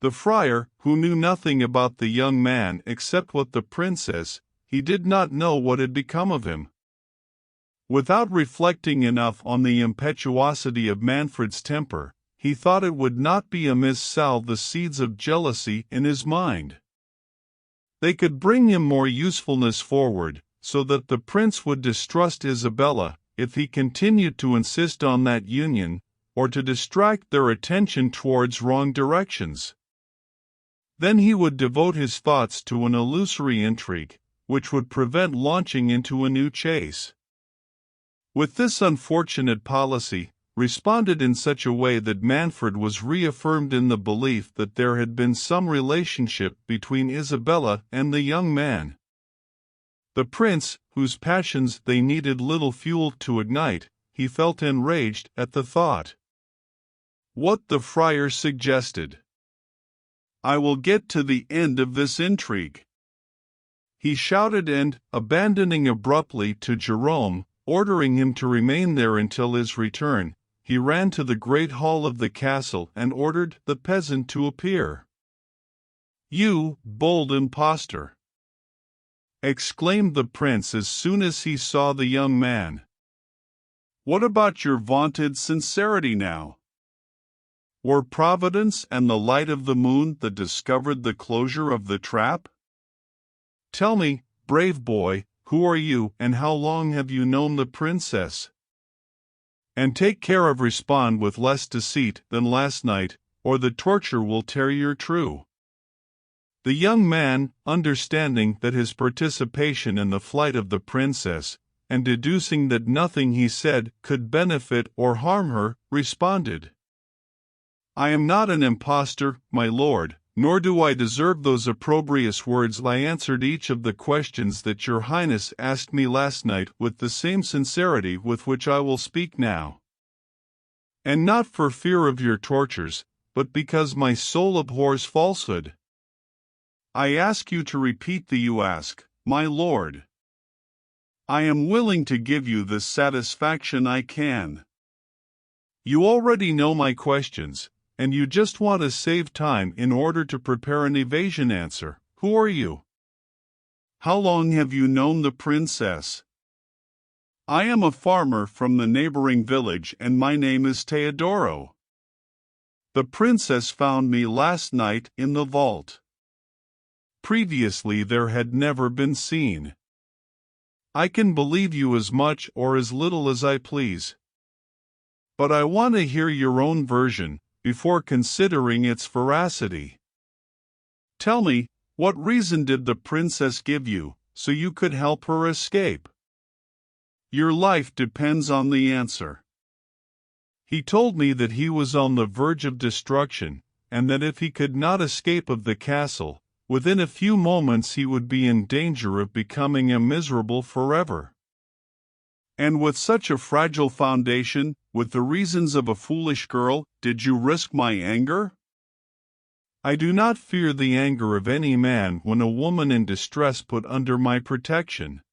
The friar, who knew nothing about the young man except what the princess, he did not know what had become of him. Without reflecting enough on the impetuosity of Manfred's temper, he thought it would not be amiss to sow the seeds of jealousy in his mind. They could bring him more usefulness forward, so that the prince would distrust Isabella, if he continued to insist on that union, or to distract their attention towards wrong directions. Then he would devote his thoughts to an illusory intrigue, which would prevent launching into a new chase. With this unfortunate policy, responded in such a way that Manfred was reaffirmed in the belief that there had been some relationship between Isabella and the young man. The prince, whose passions they needed little fuel to ignite, he felt enraged at the thought. What the friar suggested. I will get to the end of this intrigue, he shouted, and, abandoning abruptly to Jerome, ordering him to remain there until his return, he ran to the great hall of the castle and ordered the peasant to appear. "You bold impostor!" exclaimed the prince as soon as he saw the young man. "What about your vaunted sincerity now? Were Providence and the light of the moon that discovered the closure of the trap? Tell me, brave boy, who are you and how long have you known the princess? And take care of respond with less deceit than last night, or the torture will tear your true." The young man, understanding that his participation in the flight of the princess, and deducing that nothing he said could benefit or harm her, responded, "I am not an impostor, my lord, nor do I deserve those opprobrious words. I answered each of the questions that your highness asked me last night with the same sincerity with which I will speak now. And not for fear of your tortures, but because my soul abhors falsehood. I ask you to repeat the you ask, my lord. I am willing to give you the satisfaction I can. You already know my questions, and you just want to save time in order to prepare an evasion answer. Who are you? How long have you known the princess? I am a farmer from the neighboring village, and my name is Teodoro. The princess found me last night in the vault. Previously there had never been seen. I can believe you as much or as little as I please. But I want to hear your own version before considering its veracity. Tell me, what reason did the princess give you, so you could help her escape? Your life depends on the answer. He told me that he was on the verge of destruction, and that if he could not escape of the castle, within a few moments he would be in danger of becoming a miserable forever. And with such a fragile foundation, with the reasons of a foolish girl, did you risk my anger? I do not fear the anger of any man when a woman in distress put under my protection.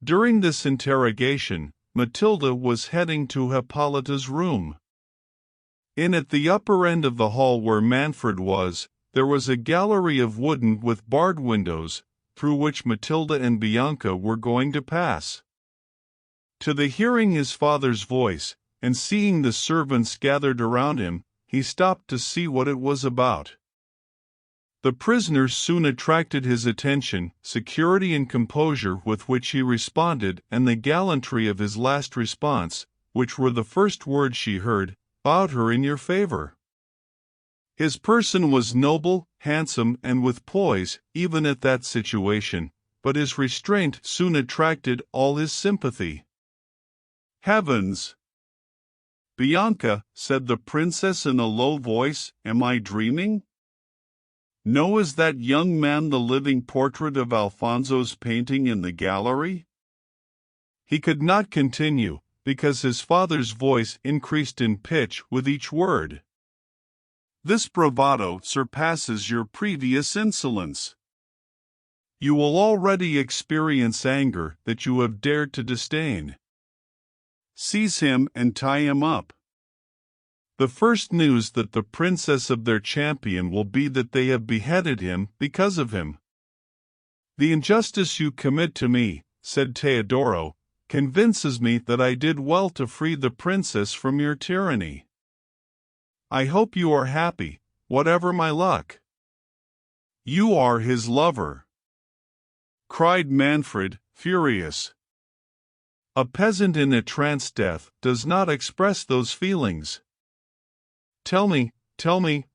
During this interrogation, Matilda was heading to Hippolyta's room. At the upper end of the hall where Manfred was, there was a gallery of wooden with barred windows, through which Matilda and Bianca were going to pass. To the hearing his father's voice, and seeing the servants gathered around him, he stopped to see what it was about. The prisoner soon attracted his attention, security and composure with which he responded, and the gallantry of his last response, which were the first words she heard, bowed her in your favor. His person was noble, handsome, and with poise, even at that situation, but his restraint soon attracted all his sympathy. Heavens! Bianca, said the princess in a low voice, am I dreaming? No, is that young man the living portrait of Alfonso's painting in the gallery? He could not continue, because his father's voice increased in pitch with each word. This bravado surpasses your previous insolence. You will already experience anger that you have dared to disdain. Seize him and tie him up. The first news that the princess of their champion will be that they have beheaded him because of him. The injustice you commit to me, said Teodoro, convinces me that I did well to free the princess from your tyranny. I hope you are happy, whatever my luck. You are his lover, cried Manfred, furious. A peasant in a trance death does not express those feelings. Tell me,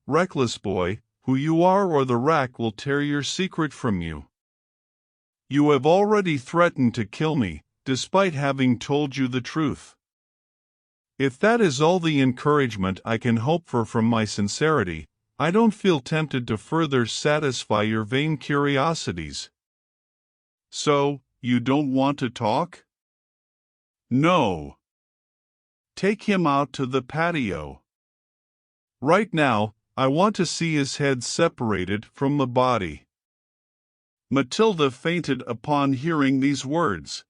reckless boy, who you are, or the rack will tear your secret from you. You have already threatened to kill me, despite having told you the truth. If that is all the encouragement I can hope for from my sincerity, I don't feel tempted to further satisfy your vain curiosities. So, you don't want to talk? No. Take him out to the patio. Right now, I want to see his head separated from the body. Matilda fainted upon hearing these words.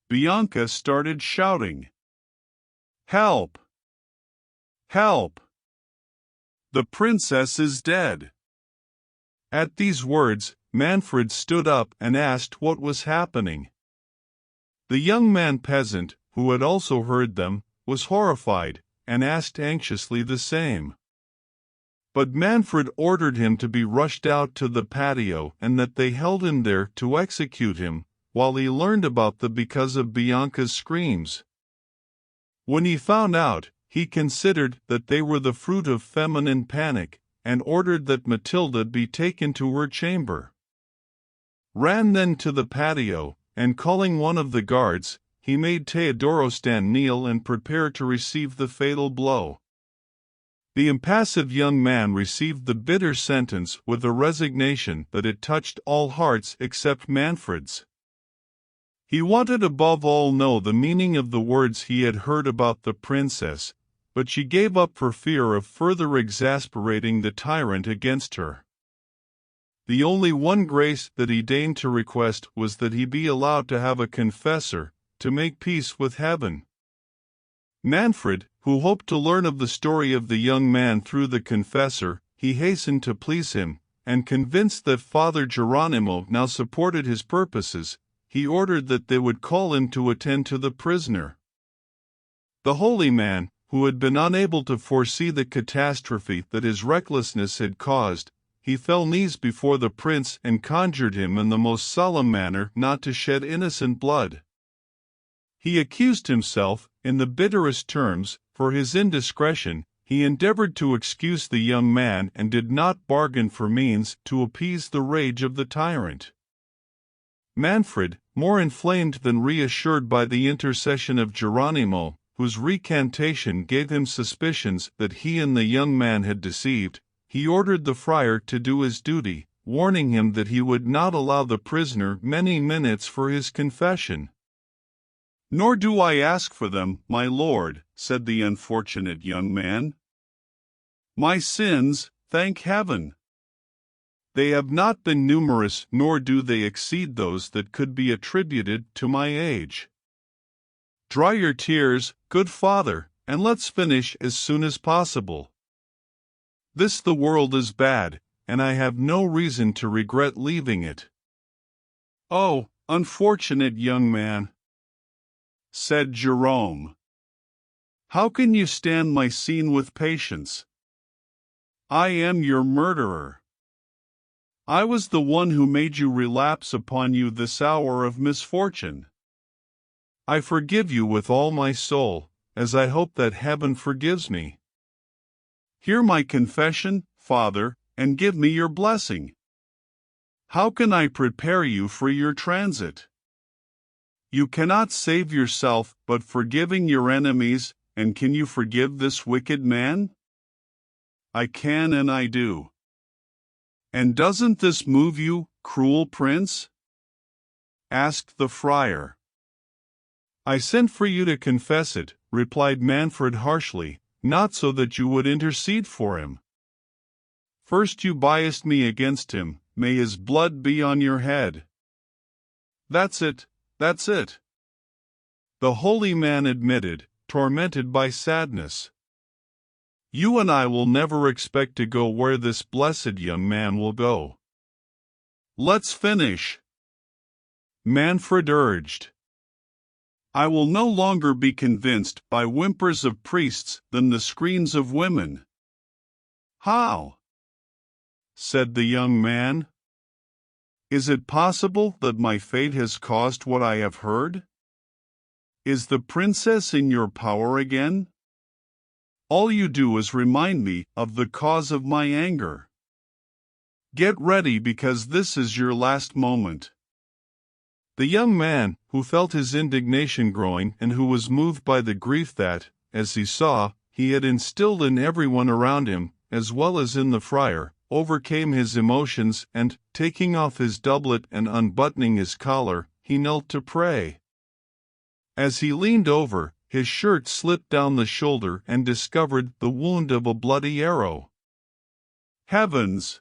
Bianca started shouting, Help! Help! The princess is dead. At these words, Manfred stood up and asked what was happening. The young man peasant, who had also heard them, was horrified, and asked anxiously the same. But Manfred ordered him to be rushed out to the patio and that they held him there to execute him, while he learned about the because of Bianca's screams. When he found out, he considered that they were the fruit of feminine panic, and ordered that Matilda be taken to her chamber. Ran then to the patio, and calling one of the guards, he made Teodoro stand kneel and prepare to receive the fatal blow. The impassive young man received the bitter sentence with a resignation that it touched all hearts except Manfred's. He wanted above all know the meaning of the words he had heard about the princess, but she gave up for fear of further exasperating the tyrant against her. The only one grace that he deigned to request was that he be allowed to have a confessor, to make peace with heaven. Manfred, who hoped to learn of the story of the young man through the confessor, he hastened to please him, and convinced that Father Geronimo now supported his purposes, he ordered that they would call him to attend to the prisoner. The holy man, who had been unable to foresee the catastrophe that his recklessness had caused, he fell knees before the prince and conjured him in the most solemn manner not to shed innocent blood. He accused himself, in the bitterest terms, for his indiscretion. He endeavored to excuse the young man and did not bargain for means to appease the rage of the tyrant. Manfred, more inflamed than reassured by the intercession of Geronimo, whose recantation gave him suspicions that he and the young man had deceived, he ordered the friar to do his duty, warning him that he would not allow the prisoner many minutes for his confession. "Nor do I ask for them, my lord," said the unfortunate young man. "My sins, thank heaven! They have not been numerous, nor do they exceed those that could be attributed to my age. Dry your tears, good father, and let's finish as soon as possible. The world is bad, and I have no reason to regret leaving it." "Oh, unfortunate young man," said Jerome. "How can you stand my scene with patience? I am your murderer. I was the one who made you relapse upon you this hour of misfortune. I forgive you with all my soul, as I hope that heaven forgives me. Hear my confession, Father, and give me your blessing. How can I prepare you for your transit? You cannot save yourself but forgiving your enemies, and can you forgive this wicked man?" "I can and I do." "And doesn't this move you, cruel prince?" asked the friar. "I sent for you to confess it," replied Manfred harshly, "not so that you would intercede for him. First you biased me against him, may his blood be on your head." That's it. The holy man admitted, tormented by sadness. "You and I will never expect to go where this blessed young man will go. Let's finish," Manfred urged. "I will no longer be convinced by whimpers of priests than the screams of women." "How?" said the young man. "Is it possible that my fate has caused what I have heard? Is the princess in your power again? All you do is remind me of the cause of my anger. Get ready, because this is your last moment." The young man, who felt his indignation growing and who was moved by the grief that, as he saw, he had instilled in everyone around him, as well as in the friar, overcame his emotions and, taking off his doublet and unbuttoning his collar, he knelt to pray. As he leaned over, his shirt slipped down the shoulder and discovered the wound of a bloody arrow. "Heavens!"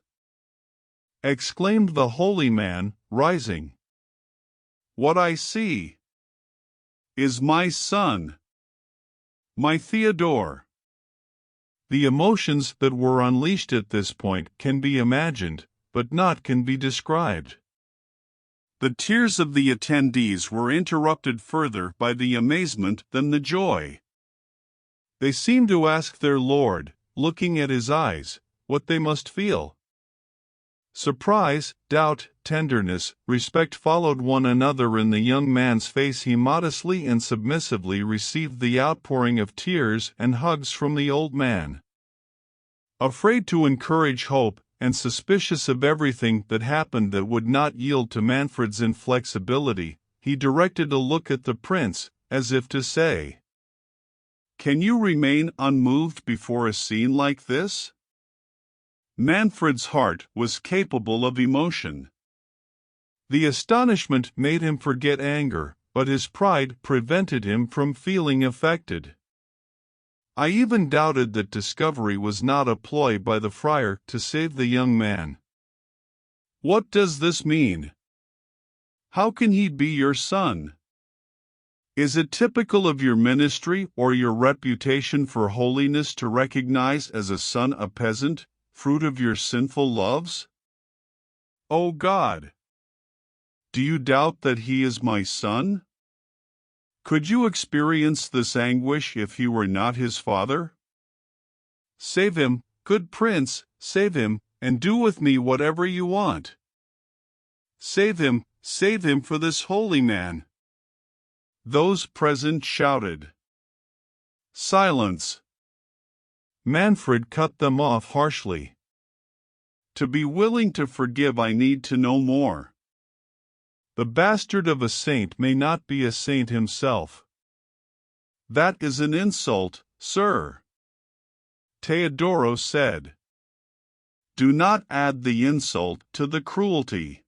exclaimed the holy man, rising. "What I see is my son, my Theodore." The emotions that were unleashed at this point can be imagined, but not can be described. The tears of the attendees were interrupted further by the amazement than the joy. They seemed to ask their Lord, looking at his eyes, what they must feel. Surprise, doubt, tenderness, respect followed one another in the young man's face. He modestly and submissively received the outpouring of tears and hugs from the old man. Afraid to encourage hope, and suspicious of everything that happened that would not yield to Manfred's inflexibility, he directed a look at the prince, as if to say, "Can you remain unmoved before a scene like this?" Manfred's heart was capable of emotion. The astonishment made him forget anger, but his pride prevented him from feeling affected. I even doubted that discovery was not a ploy by the friar to save the young man. "What does this mean? How can he be your son? Is it typical of your ministry or your reputation for holiness to recognize as a son a peasant, fruit of your sinful loves? O God! Do you doubt that he is my son? Could you experience this anguish if he were not his father? Save him, good prince, save him, and do with me whatever you want. Save him for this holy man." Those present shouted. "Silence!" Manfred cut them off harshly. "To be willing to forgive, I need to know more. The bastard of a saint may not be a saint himself. That is an insult, sir," Teodoro said. "Do not add the insult to the cruelty.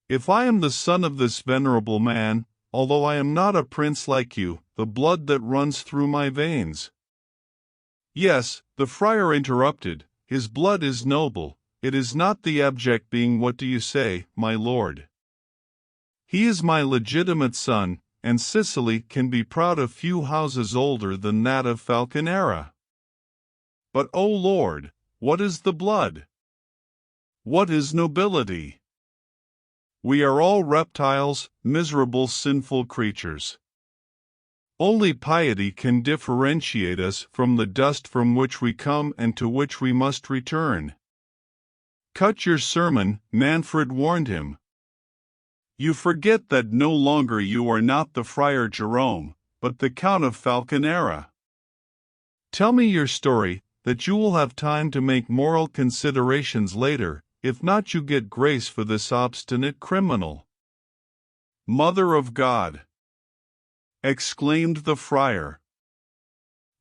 If I am the son of this venerable man, although I am not a prince like you, the blood that runs through my veins." "Yes," the friar interrupted, "his blood is noble. It is not the abject being. What do you say, my lord? He is my legitimate son, and Sicily can be proud of few houses older than that of Falconera. But, O Lord, what is the blood? What is nobility? We are all reptiles, miserable sinful creatures. Only piety can differentiate us from the dust from which we come and to which we must return." "Cut your sermon," Manfred warned him. "You forget that no longer you are not the Friar Jerome, but the Count of Falconera. Tell me your story, that you will have time to make moral considerations later. If not, you get grace for this obstinate criminal." "Mother of God!" exclaimed the friar.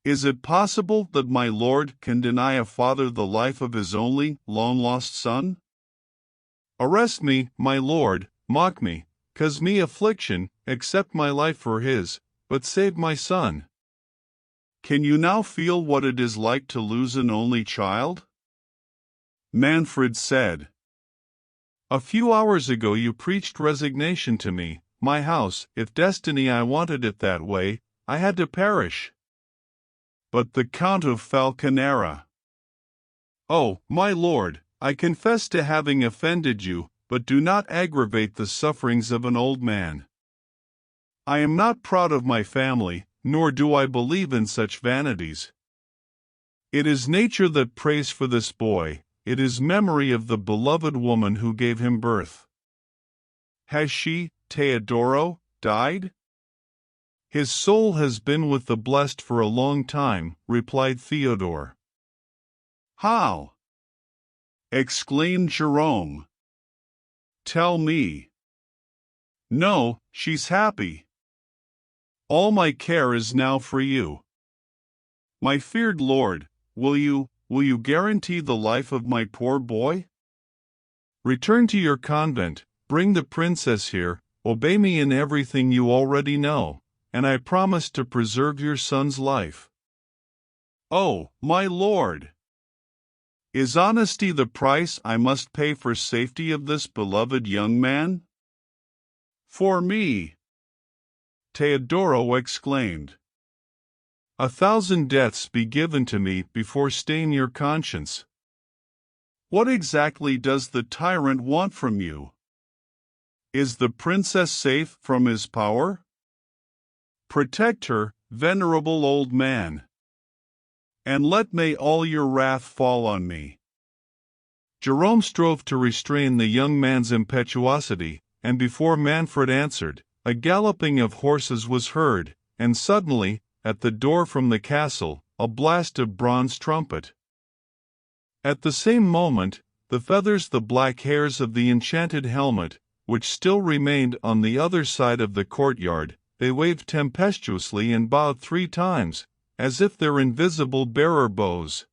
"Is it possible that my lord can deny a father the life of his only, long-lost son? Arrest me, my lord, mock me, cause me affliction, accept my life for his, but save my son. Can you now feel what it is like to lose an only child?" Manfred said, "A few hours ago you preached resignation to me, my house. If destiny I wanted it that way, I had to perish. But the Count of Falconera—" "Oh, my lord, I confess to having offended you, but do not aggravate the sufferings of an old man. I am not proud of my family, nor do I believe in such vanities. It is nature that prays for this boy. It is memory of the beloved woman who gave him birth." "Has she, Teodoro, died?" "His soul has been with the blessed for a long time," replied Theodore. "How?" exclaimed Jerome. "Tell me." "No, she's happy. All my care is now for you. My feared lord, will you guarantee the life of my poor boy? Return to your convent, bring the princess here, obey me in everything you already know, and I promise to preserve your son's life." "Oh, my lord! Is honesty the price I must pay for safety of this beloved young man?" "For me," Teodoro exclaimed. "1,000 deaths be given to me before stain your conscience. What exactly does the tyrant want from you? Is the princess safe from his power? Protect her, venerable old man, and may all your wrath fall on me." Jerome strove to restrain the young man's impetuosity, and before Manfred answered, a galloping of horses was heard, and suddenly, at the door from the castle, a blast of bronze trumpet. At the same moment, the feathers, the black hairs of the enchanted helmet, which still remained on the other side of the courtyard, they waved tempestuously and bowed 3 times, as if their invisible bearer bows,